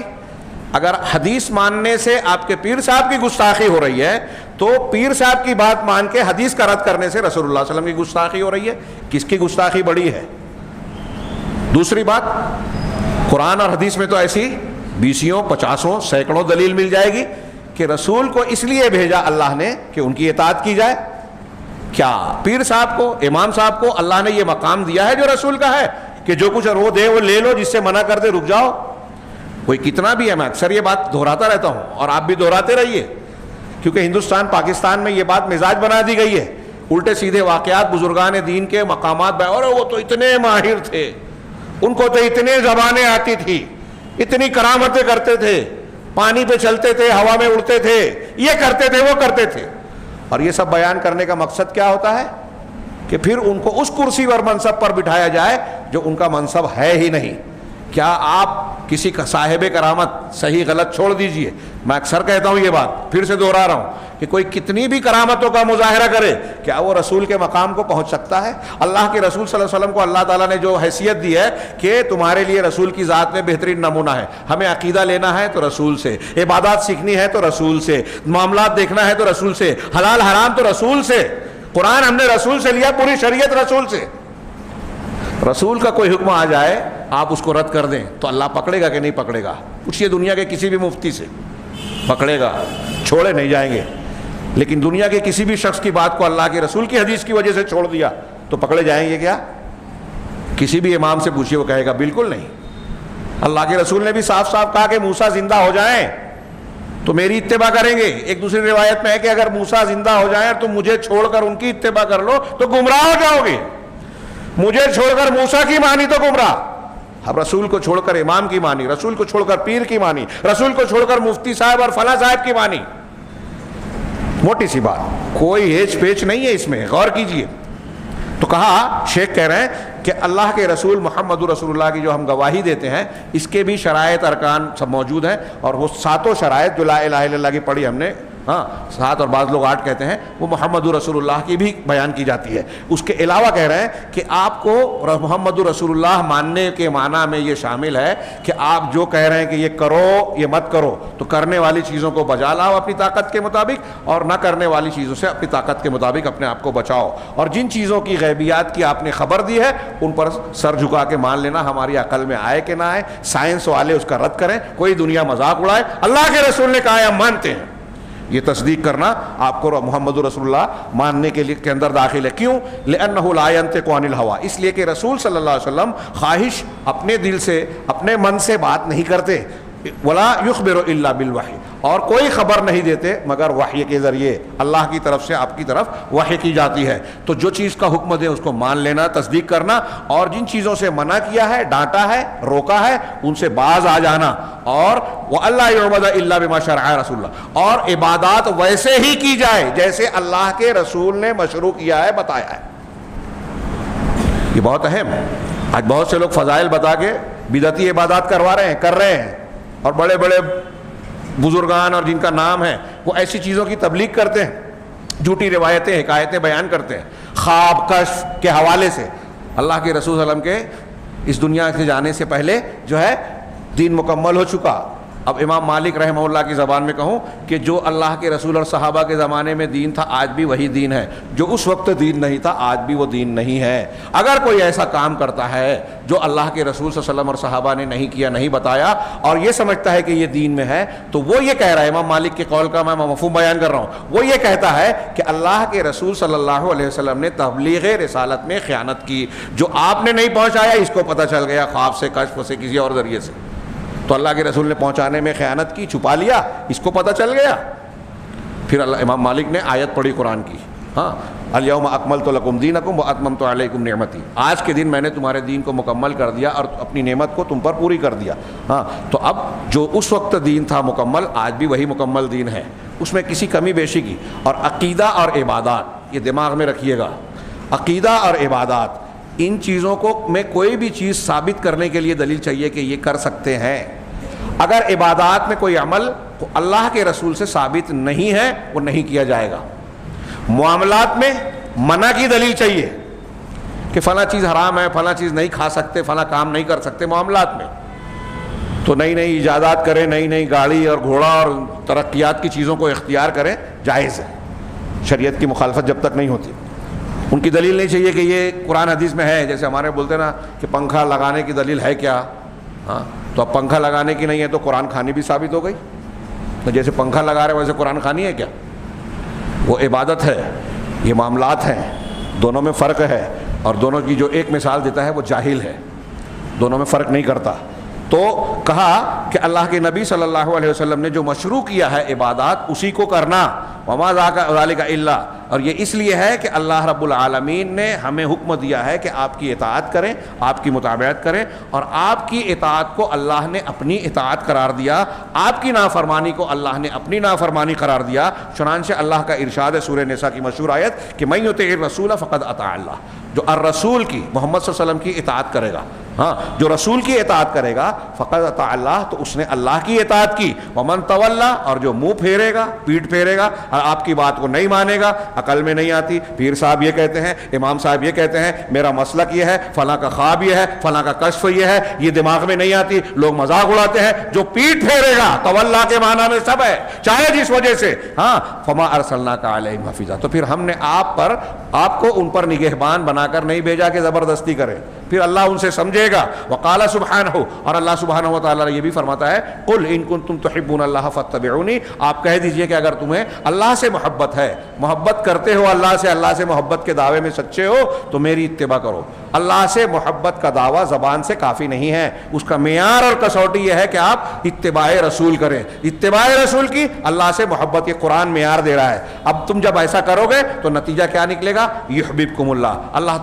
اگر حدیث ماننے سے آپ کے پیر صاحب کی گستاخی ہو رہی ہے تو پیر صاحب کی بات مان کے حدیث کا رد کرنے سے رسول اللہ صلی اللہ علیہ وسلم کی گستاخی ہو رہی ہے. کس کی گستاخی بڑی ہے؟ دوسری بات، قرآن اور حدیث میں تو ایسی 20 50 سینکڑوں دلیل مل جائے گی کہ رسول کو اس لیے بھیجا اللہ نے کہ ان کی اطاعت کی جائے. کیا پیر صاحب کو، امام صاحب کو اللہ نے یہ مقام دیا ہے جو رسول کا ہے کہ جو کچھ وہ دے وہ لے لو، جس سے منع کر دے رک جاؤ؟ کوئی کتنا بھی ہے، میں اکثر یہ بات دہراتا رہتا ہوں اور آپ بھی دہراتے رہیے، کیونکہ ہندوستان پاکستان میں یہ بات مزاج بنا دی گئی ہے. الٹے سیدھے واقعات بزرگان دین کے مقامات، اور وہ تو اتنے ماہر تھے، ان کو تو اتنے زبانیں آتی تھی، اتنی کرامتیں کرتے تھے، پانی پہ چلتے تھے، ہوا میں اڑتے تھے، یہ کرتے تھے، وہ کرتے تھے. اور یہ سب بیان کرنے کا مقصد کیا ہوتا ہے کہ پھر ان کو اس کرسی اور منصب پر بٹھایا جائے جو ان کا منصب ہے ہی نہیں. کیا آپ کسی کا صاحب کرامت، صحیح غلط چھوڑ دیجئے، میں اکثر کہتا ہوں یہ بات، پھر سے دوہرا رہا ہوں کہ کوئی کتنی بھی کرامتوں کا مظاہرہ کرے، کیا وہ رسول کے مقام کو پہنچ سکتا ہے؟ اللہ کے رسول صلی اللہ علیہ وسلم کو اللہ تعالیٰ نے جو حیثیت دی ہے کہ تمہارے لیے رسول کی ذات میں بہترین نمونہ ہے. ہمیں عقیدہ لینا ہے تو رسول سے، عبادات سیکھنی ہے تو رسول سے، معاملات دیکھنا ہے تو رسول سے، حلال حرام تو رسول سے. قرآن ہم نے رسول سے لیا، پوری شریعت رسول سے. رسول کا کوئی حکم آ جائے آپ اس کو رد کر دیں تو اللہ پکڑے گا کہ نہیں پکڑے گا؟ پوچھئے دنیا کے کسی بھی مفتی سے، پکڑے گا، چھوڑے نہیں جائیں گے. لیکن دنیا کے کسی بھی شخص کی بات کو اللہ کے رسول کی حدیث کی وجہ سے چھوڑ دیا تو پکڑے جائیں گے کیا؟ کسی بھی امام سے پوچھئے وہ کہے گا بالکل نہیں. اللہ کے رسول نے بھی صاف صاف کہا کہ موسیٰ زندہ ہو جائیں تو میری اتباع کریں گے. ایک دوسری روایت میں ہے کہ اگر موسیٰ زندہ ہو جائیں اور تم مجھے چھوڑ کر ان کی اتباع کر لو تو گمراہ ہو جاؤ گے. مجھے چھوڑ کر موسیٰ کی مانی تو گمراہ. اب رسول کو چھوڑ کر امام کی مانی، رسول کو چھوڑ کر پیر کی مانی، رسول کو چھوڑ کر مفتی صاحب اور فلاں صاحب کی مانی. موٹی سی بات، کوئی ہیچ پیچ نہیں ہے اس میں، غور کیجئے. تو کہا، شیخ کہہ رہے ہیں کہ اللہ کے رسول محمد رسول اللہ کی جو ہم گواہی دیتے ہیں اس کے بھی شرائط ارکان سب موجود ہیں، اور وہ 7 شرائط جو لا الہ الا اللہ کی پڑھی ہم نے، 7 اور بعض لوگ 8 کہتے ہیں، وہ محمد رسول اللہ کی بھی بیان کی جاتی ہے. اس کے علاوہ کہہ رہے ہیں کہ آپ کو محمد رسول اللہ ماننے کے معنی میں یہ شامل ہے کہ آپ جو کہہ رہے ہیں کہ یہ کرو یہ مت کرو تو کرنے والی چیزوں کو بجا لاؤ اپنی طاقت کے مطابق، اور نہ کرنے والی چیزوں سے اپنی طاقت کے مطابق اپنے آپ کو بچاؤ. اور جن چیزوں کی غیبیات کی آپ نے خبر دی ہے ان پر سر جھکا کے مان لینا، ہماری عقل میں آئے کہ نہ آئے. سائنس والے اس کا رد کریں، کوئی دنیا مذاق اڑائے، اللہ کے رسول نے کہا ہے ہم مانتے ہیں. یہ تصدیق کرنا آپ کو محمد رسول اللہ ماننے کے لیے کے اندر داخل ہے. کیوں؟ لأنہ لا ينطق عن الہویٰ، اس لیے کہ رسول صلی اللہ علیہ وسلم خواہش اپنے دل سے، اپنے من سے بات نہیں کرتے. ولا یخبر الا بالوحی، اور کوئی خبر نہیں دیتے مگر وحی کے ذریعے، اللہ کی طرف سے آپ کی طرف وحی کی جاتی ہے. تو جو چیز کا حکم دے اس کو مان لینا، تصدیق کرنا، اور جن چیزوں سے منع کیا ہے، ڈانٹا ہے، روکا ہے، ان سے باز آ جانا. اور وَأَلَّا يُعْبَدَ إِلَّا بِمَا شَرَعَ رَسُولُ اللَّهِ، اور عبادات ویسے ہی کی جائے جیسے اللہ کے رسول نے مشروع کیا ہے، بتایا ہے. یہ بہت اہم ہے. آج بہت سے لوگ فضائل بتا کے بدعتی عبادات کروا رہے ہیں، کر رہے ہیں، اور بڑے بڑے بزرگان اور جن کا نام ہے وہ ایسی چیزوں کی تبلیغ کرتے ہیں، جھوٹی روایتیں، حکایتیں بیان کرتے ہیں خواب کشف کے حوالے سے. اللہ کے رسول صلی اللہ علیہ وسلم کے اس دنیا سے جانے سے پہلے جو ہے دین مکمل ہو چکا، اب امام مالک رحمہ اللہ کی زبان میں کہوں کہ جو اللہ کے رسول اور صحابہ کے زمانے میں دین تھا آج بھی وہی دین ہے، جو اس وقت دین نہیں تھا آج بھی وہ دین نہیں ہے۔ اگر کوئی ایسا کام کرتا ہے جو اللہ کے رسول صلی اللہ علیہ وسلم اور صحابہ نے نہیں کیا، نہیں بتایا، اور یہ سمجھتا ہے کہ یہ دین میں ہے، تو وہ یہ کہہ رہا ہے، امام مالک کے قول کا میں مفہوم بیان کر رہا ہوں، وہ یہ کہتا ہے کہ اللہ کے رسول صلی اللہ علیہ وسلم نے تبلیغ رسالت میں خیانت کی، جو آپ نے نہیں پہنچایا اس کو پتہ چل گیا خواب سے، کشف سے، کسی اور ذریعے سے، تو اللہ کے رسول نے پہنچانے میں خیانت کی، چھپا لیا، اس کو پتہ چل گیا۔ پھر امام مالک نے آیت پڑھی قرآن کی، ہاں الیوم اکملت لکم دینکم واتممت علیکم نعمتی، آج کے دن میں نے تمہارے دین کو مکمل کر دیا اور اپنی نعمت کو تم پر پوری کر دیا۔ ہاں تو اب جو اس وقت دین تھا مکمل، آج بھی وہی مکمل دین ہے، اس میں کسی کمی بیشی کی۔ اور عقیدہ اور عبادات، یہ دماغ میں رکھیے گا، عقیدہ اور عبادات، ان چیزوں کو میں کوئی بھی چیز ثابت کرنے کے لیے دلیل چاہیے کہ یہ کر سکتے ہیں۔ اگر عبادات میں کوئی عمل اللہ کے رسول سے ثابت نہیں ہے وہ نہیں کیا جائے گا۔ معاملات میں منع کی دلیل چاہیے کہ فلاں چیز حرام ہے، فلاں چیز نہیں کھا سکتے، فلاں کام نہیں کر سکتے معاملات میں، تو نئی نئی ایجادات کریں، نئی نئی گاڑی اور گھوڑا اور ترقیات کی چیزوں کو اختیار کریں، جائز ہے، شریعت کی مخالفت جب تک نہیں ہوتی۔ ان کی دلیل نہیں چاہیے کہ یہ قرآن حدیث میں ہے، جیسے ہمارے بولتے ہیں نا کہ پنکھا لگانے کی دلیل ہے کیا، ہاں تو اب پنکھا لگانے کی نہیں ہے تو قرآن خوانی بھی ثابت ہو گئی، تو جیسے پنکھا لگا رہے ویسے قرآن خوانی ہے کیا؟ وہ عبادت ہے، یہ معاملات ہیں، دونوں میں فرق ہے، اور دونوں کی جو ایک مثال دیتا ہے وہ جاہل ہے، دونوں میں فرق نہیں کرتا۔ تو کہا کہ اللہ کے نبی صلی اللہ علیہ وسلم نے جو مشروع کیا ہے عبادات اسی کو کرنا، وما ذالک الا، اور یہ اس لیے ہے کہ اللہ رب العالمین نے ہمیں حکم دیا ہے کہ آپ کی اطاعت کریں، آپ کی متابعت کریں، اور آپ کی اطاعت کو اللہ نے اپنی اطاعت قرار دیا، آپ کی نافرمانی کو اللہ نے اپنی نافرمانی قرار دیا۔ چنانچہ اللہ کا ارشاد ہے سورہ نساء کی مشہور آیت کہ من یطع الرسول فقد اطاع اللہ، جو الرسول کی، محمد صلی اللہ علیہ وسلم کی اطاعت کرے گا، ہاں جو رسول کی اطاعت کرے گا فقد اطاع اللہ، تو اس نے اللہ کی اطاعت کی۔ ومن تولا، اور جو منہ پھیرے گا، پیٹ پھیرے گا، اور آپ کی بات کو نہیں مانے گا، عقل میں نہیں آتی، پیر صاحب یہ کہتے ہیں، امام صاحب یہ کہتے ہیں، میرا مسلک یہ ہے، فلاں کا خواب یہ ہے، فلاں کا کشف یہ ہے، یہ دماغ میں نہیں آتی، لوگ مذاق اڑاتے ہیں، جو پیٹ پھیرے گا، تولا کے معنی میں سب ہے، چاہے جس وجہ سے، ہاں فما ارسلناک علیہم حفیظا، تو پھر ہم نے آپ کو ان پر نگہبان بنا کر نہیں بھیجا کہ زبردستی کرے، پھر اللہ ان سے سمجھے گا۔ وقال سبحانہ، اور اللہ سبحانہ و تعالیٰ یہ بھی فرماتا ہے قل ان کنتم تحبون اللہ فاتبعونی، آپ کہہ دیجئے کہ اگر تمہیں اللہ سے محبت ہے، محبت کرتے ہو اللہ سے محبت کے دعوے میں سچے ہو تو میری اتباع کرو۔ اللہ سے محبت کا دعویٰ زبان سے کافی نہیں ہے، اس کا معیار اور کسوٹی یہ ہے کہ آپ اتباع رسول کریں، اتباع رسول کی اللہ سے محبت کے قرآن معیار دے رہا ہے۔ اب تم جب ایسا کرو گے تو نتیجہ کیا نکلے گا؟ یحببکم اللہ، اللہ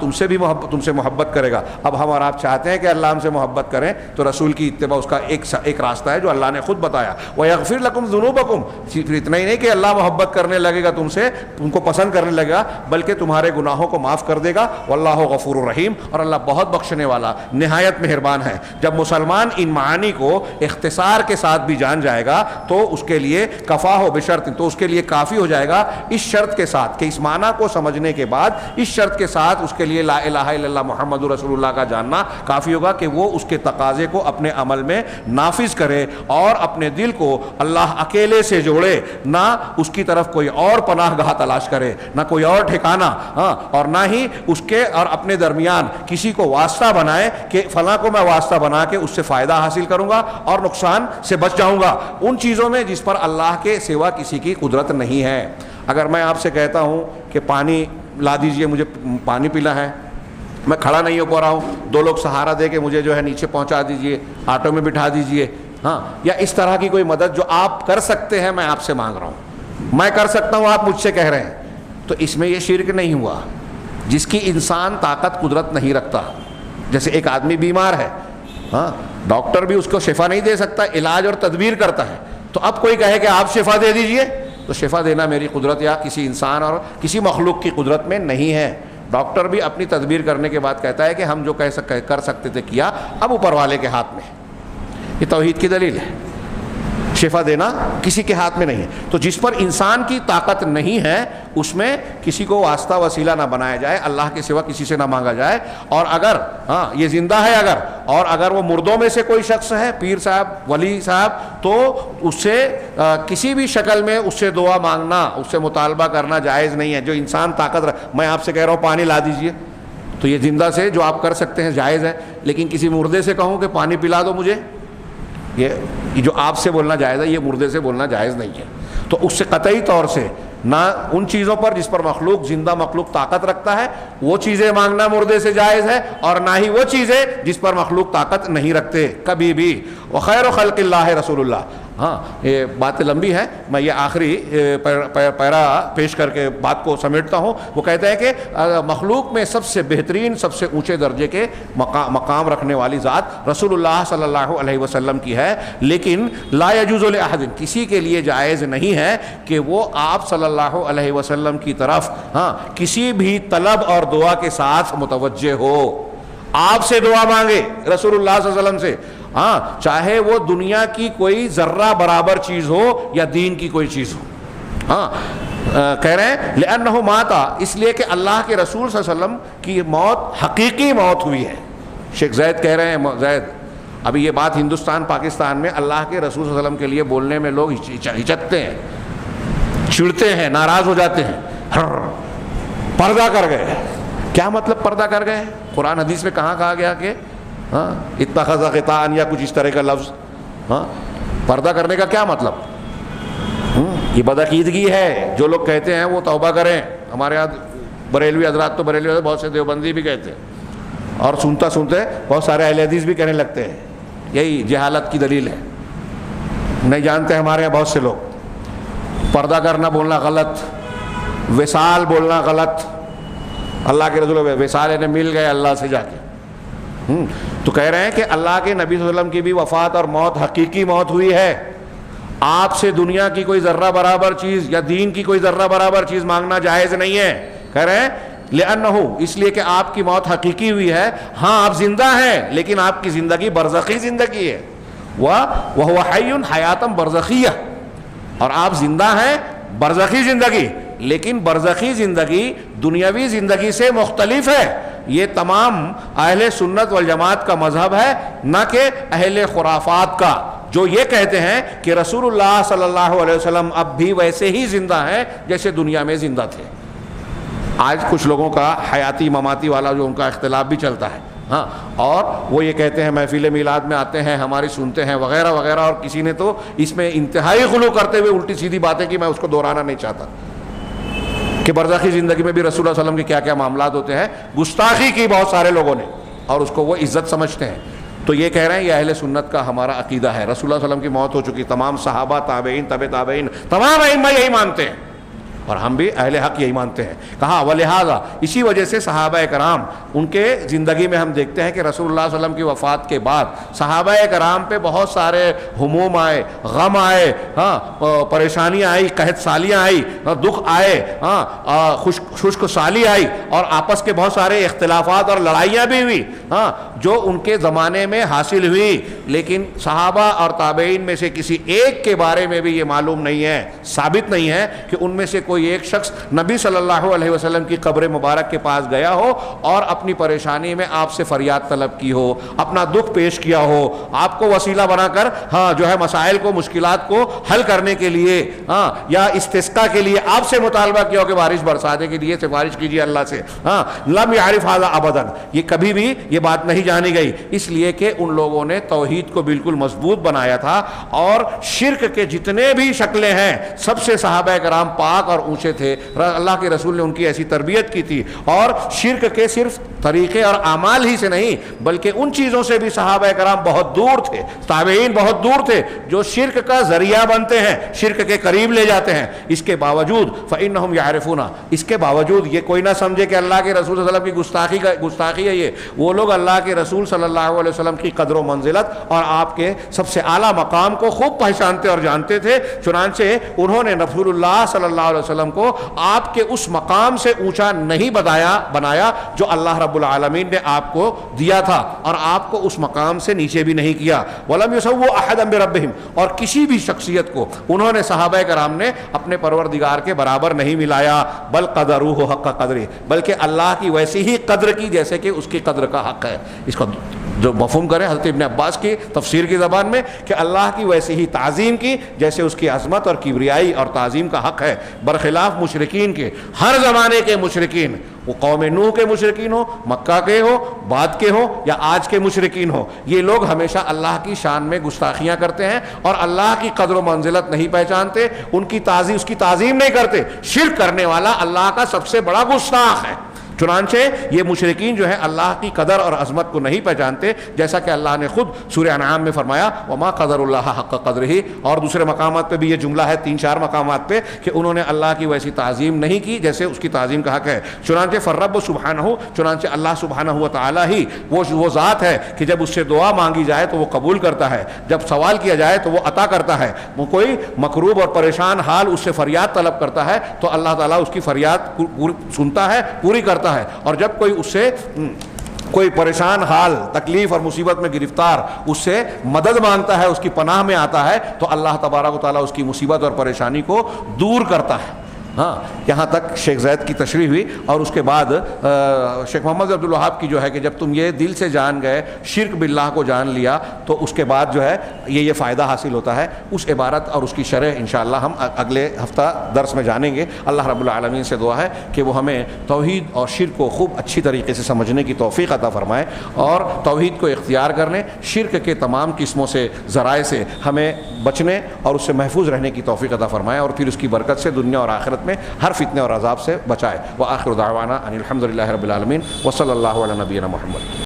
تم سے محبت کرے گا۔ اب ہم اور آپ چاہتے ہیں کہ اللہ ہم سے محبت کریں تو رسول کی اتباع اس کا ایک راستہ ہے جو اللہ نے خود بتایا، وَيَغْفِرْ لَكُمْ ذُنُوبَكُمْ، صرف اتنا ہی نہیں کہ اللہ محبت کرنے لگے گا تم سے، تم کو پسند کرنے لگے گا، بلکہ تمہارے گناہوں کو معاف کر دے گا، واللہ غفور الرحیم، اور اللہ بہت بخشنے والا نہایت مہربان ہے۔ جب مسلمان ان معانی کو اختصار کے ساتھ بھی جان جائے گا تو اس کے لیے کفا ہو بشرط، تو اس کے لیے کافی ہو جائے گا اس شرط کے ساتھ کہ اس معنی کو سمجھنے کے بعد اس شرط کے ساتھ اس کے لیے لا الہ الا اللہ محمد رسول اللہ کا جاننا کافی ہوگا کہ وہ اس کے تقاضے کو اپنے عمل میں نافذ کرے اور اپنے دل کو اللہ اکیلے سے جوڑے، نہ اس کی طرف کوئی اور پناہ گاہ تلاش کرے، نہ کوئی اور ٹھکانہ، اور نہ ہی اس کے اور اپنے درمیان کسی کو واسطہ بنائے کہ فلاں کو میں واسطہ بنا کے اس سے فائدہ حاصل کروں گا اور نقصان سے بچ جاؤں گا، ان چیزوں میں جس پر اللہ کے سوا کسی کی قدرت نہیں ہے۔ اگر میں آپ سے کہتا ہوں کہ پانی لا دیجئے، مجھے پانی پینا ہے، میں کھڑا نہیں ہو پا رہا ہوں، دو لوگ سہارا دے کے مجھے جو ہے نیچے پہنچا دیجئے، آٹو میں بٹھا دیجئے، ہاں، یا اس طرح کی کوئی مدد جو آپ کر سکتے ہیں میں آپ سے مانگ رہا ہوں، میں کر سکتا ہوں آپ مجھ سے کہہ رہے ہیں، تو اس میں یہ شرک نہیں ہوا۔ جس کی انسان طاقت قدرت نہیں رکھتا، جیسے ایک آدمی بیمار ہے، ہاں ڈاکٹر بھی اس کو شفا نہیں دے سکتا، علاج اور تدبیر کرتا ہے، تو اب کوئی کہے کہ آپ شفا دے دیجئے، تو شفا دینا میری قدرت یا کسی انسان اور کسی مخلوق کی قدرت میں نہیں ہے۔ ڈاکٹر بھی اپنی تدبیر کرنے کے بعد کہتا ہے کہ ہم جو کر سکتے تھے کیا، اب اوپر والے کے ہاتھ میں۔ یہ توحید کی دلیل ہے، شفا دینا کسی کے ہاتھ میں نہیں ہے۔ تو جس پر انسان کی طاقت نہیں ہے اس میں کسی کو واسطہ وسیلہ نہ بنایا جائے، اللہ کے سوا کسی سے نہ مانگا جائے، اور اگر یہ زندہ ہے اگر اور اگر وہ مردوں میں سے کوئی شخص ہے، پیر صاحب، ولی صاحب، تو اس سے کسی بھی شکل میں اس سے دعا مانگنا، اس سے مطالبہ کرنا جائز نہیں ہے۔ جو انسان میں آپ سے کہہ رہا ہوں پانی لا دیجئے، تو یہ زندہ سے جو آپ کر سکتے ہیں جائز ہے، لیکن کسی مردے سے کہوں کہ پانی پلا دو مجھے، یہ جو آپ سے بولنا جائز ہے، یہ مردے سے بولنا جائز نہیں ہے۔ تو اس سے قطعی طور سے نہ ان چیزوں پر جس پر مخلوق، زندہ مخلوق طاقت رکھتا ہے، وہ چیزیں مانگنا مردے سے جائز ہے، اور نہ ہی وہ چیزیں جس پر مخلوق طاقت نہیں رکھتے کبھی بھی۔ وخیر خلق اللہ رسول اللہ۔ ہاں یہ بات لمبی ہے، میں یہ آخری پیرا پیش کر کے بات کو سمیٹتا ہوں۔ وہ کہتے ہیں کہ مخلوق میں سب سے بہترین، سب سے اونچے درجے کے مقام رکھنے والی ذات رسول اللہ صلی اللہ علیہ وسلم کی ہے، لیکن لا یجوز لأحد، کسی کے لیے جائز نہیں ہے کہ وہ آپ صلی اللہ علیہ وسلم کی طرف کسی بھی طلب اور دعا کے ساتھ متوجہ ہو، آپ سے دعا مانگے رسول اللہ صلی اللہ علیہ وسلم سے، چاہے وہ دنیا کی کوئی ذرہ برابر چیز ہو یا دین کی کوئی چیز ہو۔ کہہ رہے ہیں لأنہ ماتا، اس لیے کہ اللہ کے رسول صلی اللہ علیہ وسلم کی موت حقیقی موت ہوئی ہے۔ شیخ زید کہہ رہے ہیں، زید ابھی یہ بات ہندوستان پاکستان میں اللہ کے رسول صلی اللہ علیہ وسلم کے لیے بولنے میں لوگ ہچکتے ہیں، چڑتے ہیں، ناراض ہو جاتے ہیں، پردہ کر گئے۔ کیا مطلب پردہ کر گئے؟ قرآن حدیث میں کہاں کہا گیا کہ اتخذ غطاء یا کچھ اس طرح کا لفظ؟ پردہ کرنے کا کیا مطلب؟ یہ بدعقیدگی ہے۔ جو لوگ کہتے ہیں وہ توبہ کریں۔ ہمارے یہاں بریلوی حضرات تو بریلوی حضرات، بہت سے دیوبندی بھی کہتے ہیں، اور سنتا سنتے بہت سارے اہل حدیث بھی کہنے لگتے ہیں۔ یہی جہالت کی دلیل ہے، نہیں جانتے ہمارے یہاں بہت سے لوگ۔ پردہ کرنا بولنا غلط، وصال بولنا غلط۔ اللہ کے رسول وصال یعنی مل گئے اللہ سے جا کے۔ تو کہہ رہے ہیں کہ اللہ کے نبی صلی اللہ علیہ وسلم کی بھی وفات اور موت حقیقی موت ہوئی ہے۔ آپ سے دنیا کی کوئی ذرہ برابر چیز یا دین کی کوئی ذرہ برابر چیز مانگنا جائز نہیں ہے۔ کہہ رہے ہیں لأنہ، اس لیے کہ آپ کی موت حقیقی ہوئی ہے۔ ہاں آپ زندہ ہیں، لیکن آپ کی زندگی برزخی زندگی ہے، وَهُوَ حَيٌّ حَيَاتً برزخیہ، اور آپ زندہ ہیں برزخی زندگی، لیکن برزخی زندگی دنیاوی زندگی سے مختلف ہے۔ یہ تمام اہل سنت والجماعت کا مذہب ہے، نہ کہ اہل خرافات کا، جو یہ کہتے ہیں کہ رسول اللہ صلی اللہ علیہ وسلم اب بھی ویسے ہی زندہ ہیں جیسے دنیا میں زندہ تھے۔ آج کچھ لوگوں کا حیاتی مماتی والا جو ان کا اختلاف بھی چلتا ہے، اور وہ یہ کہتے ہیں محفل میلاد میں آتے ہیں، ہماری سنتے ہیں وغیرہ وغیرہ، اور کسی نے تو اس میں انتہائی غلو کرتے ہوئے الٹی سیدھی باتیں کی، میں اس کو دہرانا نہیں چاہتا کہ برزخی زندگی میں بھی رسول اللہ صلی اللہ علیہ وسلم کے کیا کیا معاملات ہوتے ہیں۔ گستاخی کی بہت سارے لوگوں نے، اور اس کو وہ عزت سمجھتے ہیں۔ تو یہ کہہ رہے ہیں یہ اہل سنت کا ہمارا عقیدہ ہے۔ رسول اللہ صلی اللہ علیہ وسلم کی موت ہو چکی، تمام صحابہ، تابعین، تبع تابعین، تمام ائمہ یہی مانتے ہیں، اور ہم بھی اہل حق یہی مانتے ہیں۔ کہا ولہذا، اسی وجہ سے صحابہ کرام ان کے زندگی میں ہم دیکھتے ہیں کہ رسول اللہ صلی اللہ علیہ وسلم کی وفات کے بعد صحابہ کرام پہ بہت سارے ہموم آئے، غم آئے، پریشانیاں آئی، قحط سالیاں آئی، دکھ آئے، خشک سالی آئی، اور آپس کے بہت سارے اختلافات اور لڑائیاں بھی ہوئی جو ان کے زمانے میں حاصل ہوئی، لیکن صحابہ اور تابعین میں سے کسی ایک کے بارے میں بھی یہ معلوم نہیں ہے، ثابت نہیں ہے کہ ان میں سے کوئی ایک شخص نبی صلی اللہ علیہ وسلم کی قبر مبارک کے پاس گیا ہو اور اپنی پریشانی میں آپ سے فریاد طلب کی ہو، اپنا دکھ پیش کیا ہو، آپ کو وسیلہ بنا کر جو ہے مسائل کو، مشکلات کو حل کرنے کے لیے یا استسقاء کے لیے آپ سے مطالبہ کیا ہو کہ بارش برسانے کے لیے سفارش کیجیے اللہ سے۔ لم یعرف ھذا ابدا، یہ کبھی بھی یہ بات نہیں جانی گئی، اس لیے کہ ان لوگوں نے توحید کو بالکل مضبوط بنایا تھا، اور شرک کے جتنے بھی شکلیں ہیں سب سے صحابہ کرام پاک اور اونچے تھے۔ اللہ کے رسول نے ان کی ایسی تربیت کی تھی، اور شرک کے صرف طریقے اور اعمال ہی سے نہیں بلکہ ان چیزوں سے بھی صحابہ کرام بہت دور تھے، تابعین بہت دور تھے جو شرک کا ذریعہ بنتے ہیں، شرک کے قریب لے جاتے ہیں۔ اس کے باوجود فإنہم یعرفون، اس کے باوجود یہ کوئی نہ سمجھے کہ اللہ کے رسول صلی اللہ علیہ وسلم کی گستاخی ہے یہ، وہ لوگ اللہ کے رسول صلی اللہ علیہ وسلم کی قدر و منزلت اور آپ کے سب سے اعلیٰ مقام کو خوب پہچانتے اور جانتے تھے، چنانچہ انہوں نے رسول اللہ صلی اللہ علیہ وسلم کو آپ کے اس مقام سے اونچا نہیں بنایا جو اللہ رب العالمین نے آپ کو دیا تھا، اور آپ کو اس مقام سے نیچے بھی نہیں کیا۔ وَلَمْ يُسَوُّوا أَحَدًا بِرَبِّهِمْ، اور کسی بھی شخصیت کو انہوں نے صحابہ کرام نے اپنے پروردگار کے برابر نہیں ملایا، بل قدروہ حق قدرہ، بلکہ اللہ کی ویسی ہی قدر کی جیسے کہ اس کی قدر کا حق ہے۔ اس کو جو مفہوم کرے حضرت ابن عباس کی تفسیر کی زبان میں کہ اللہ کی ویسے ہی تعظیم کی جیسے اس کی عظمت اور کبریائی اور تعظیم کا حق ہے، برخلاف مشرکین کے، ہر زمانے کے مشرکین، وہ قوم نوح کے مشرکین ہو، مکہ کے ہو، بعد کے ہو یا آج کے مشرکین ہو، یہ لوگ ہمیشہ اللہ کی شان میں گستاخیاں کرتے ہیں اور اللہ کی قدر و منزلت نہیں پہچانتے، اس کی تعظیم نہیں کرتے۔ شرک کرنے والا اللہ کا سب سے بڑا گستاخ ہے۔ چنانچہ یہ مشرکین جو ہے اللہ کی قدر اور عظمت کو نہیں پہچانتے، جیسا کہ اللہ نے خود سورہ انعام میں فرمایا وما قدر اللہ حق قدرہ، اور دوسرے مقامات پہ بھی یہ جملہ ہے، 3-4 مقامات پہ، کہ انہوں نے اللہ کی ویسی تعظیم نہیں کی جیسے اس کی تعظیم کا حق ہے۔ چنانچہ فالرب سبحانہ، چنانچہ اللہ سبحانہ و تعالی ہی وہ ذات ہے کہ جب اس سے دعا مانگی جائے تو وہ قبول کرتا ہے، جب سوال کیا جائے تو وہ عطا کرتا ہے، وہ کوئی مکروب اور پریشان حال اس سے فریاد طلب کرتا ہے تو اللہ تعالیٰ اس کی فریاد سنتا ہے، پوری کرتا ہے، اور جب کوئی اس سے کوئی پریشان حال، تکلیف اور مصیبت میں گرفتار اس سے مدد مانگتا ہے، اس کی پناہ میں آتا ہے تو اللہ تبارک و تعالیٰ اس کی مصیبت اور پریشانی کو دور کرتا ہے۔ ہاں، یہاں تک شیخ زید کی تشریح ہوئی، اور اس کے بعد شیخ محمد عبد الوہاب کی جو ہے کہ جب تم یہ دل سے جان گئے، شرک باللہ کو جان لیا، تو اس کے بعد جو ہے یہ فائدہ حاصل ہوتا ہے۔ اس عبارت اور اس کی شرح انشاءاللہ ہم اگلے ہفتہ درس میں جانیں گے۔ اللہ رب العالمین سے دعا ہے کہ وہ ہمیں توحید اور شرک کو خوب اچھی طریقے سے سمجھنے کی توفیق عطا فرمائے، اور توحید کو اختیار کرنے، شرک کے تمام قسموں سے، ذرائع سے ہمیں بچنے اور اس سے محفوظ رہنے کی توفیق عطا فرمائے، اور پھر اس کی برکت سے دنیا اور آخرت میں ہر فتنے اور عذاب سے بچائے۔ وآخر دعوانا ان الحمد للہ رب العالمین، وصلی اللہ علی نبینا محمد۔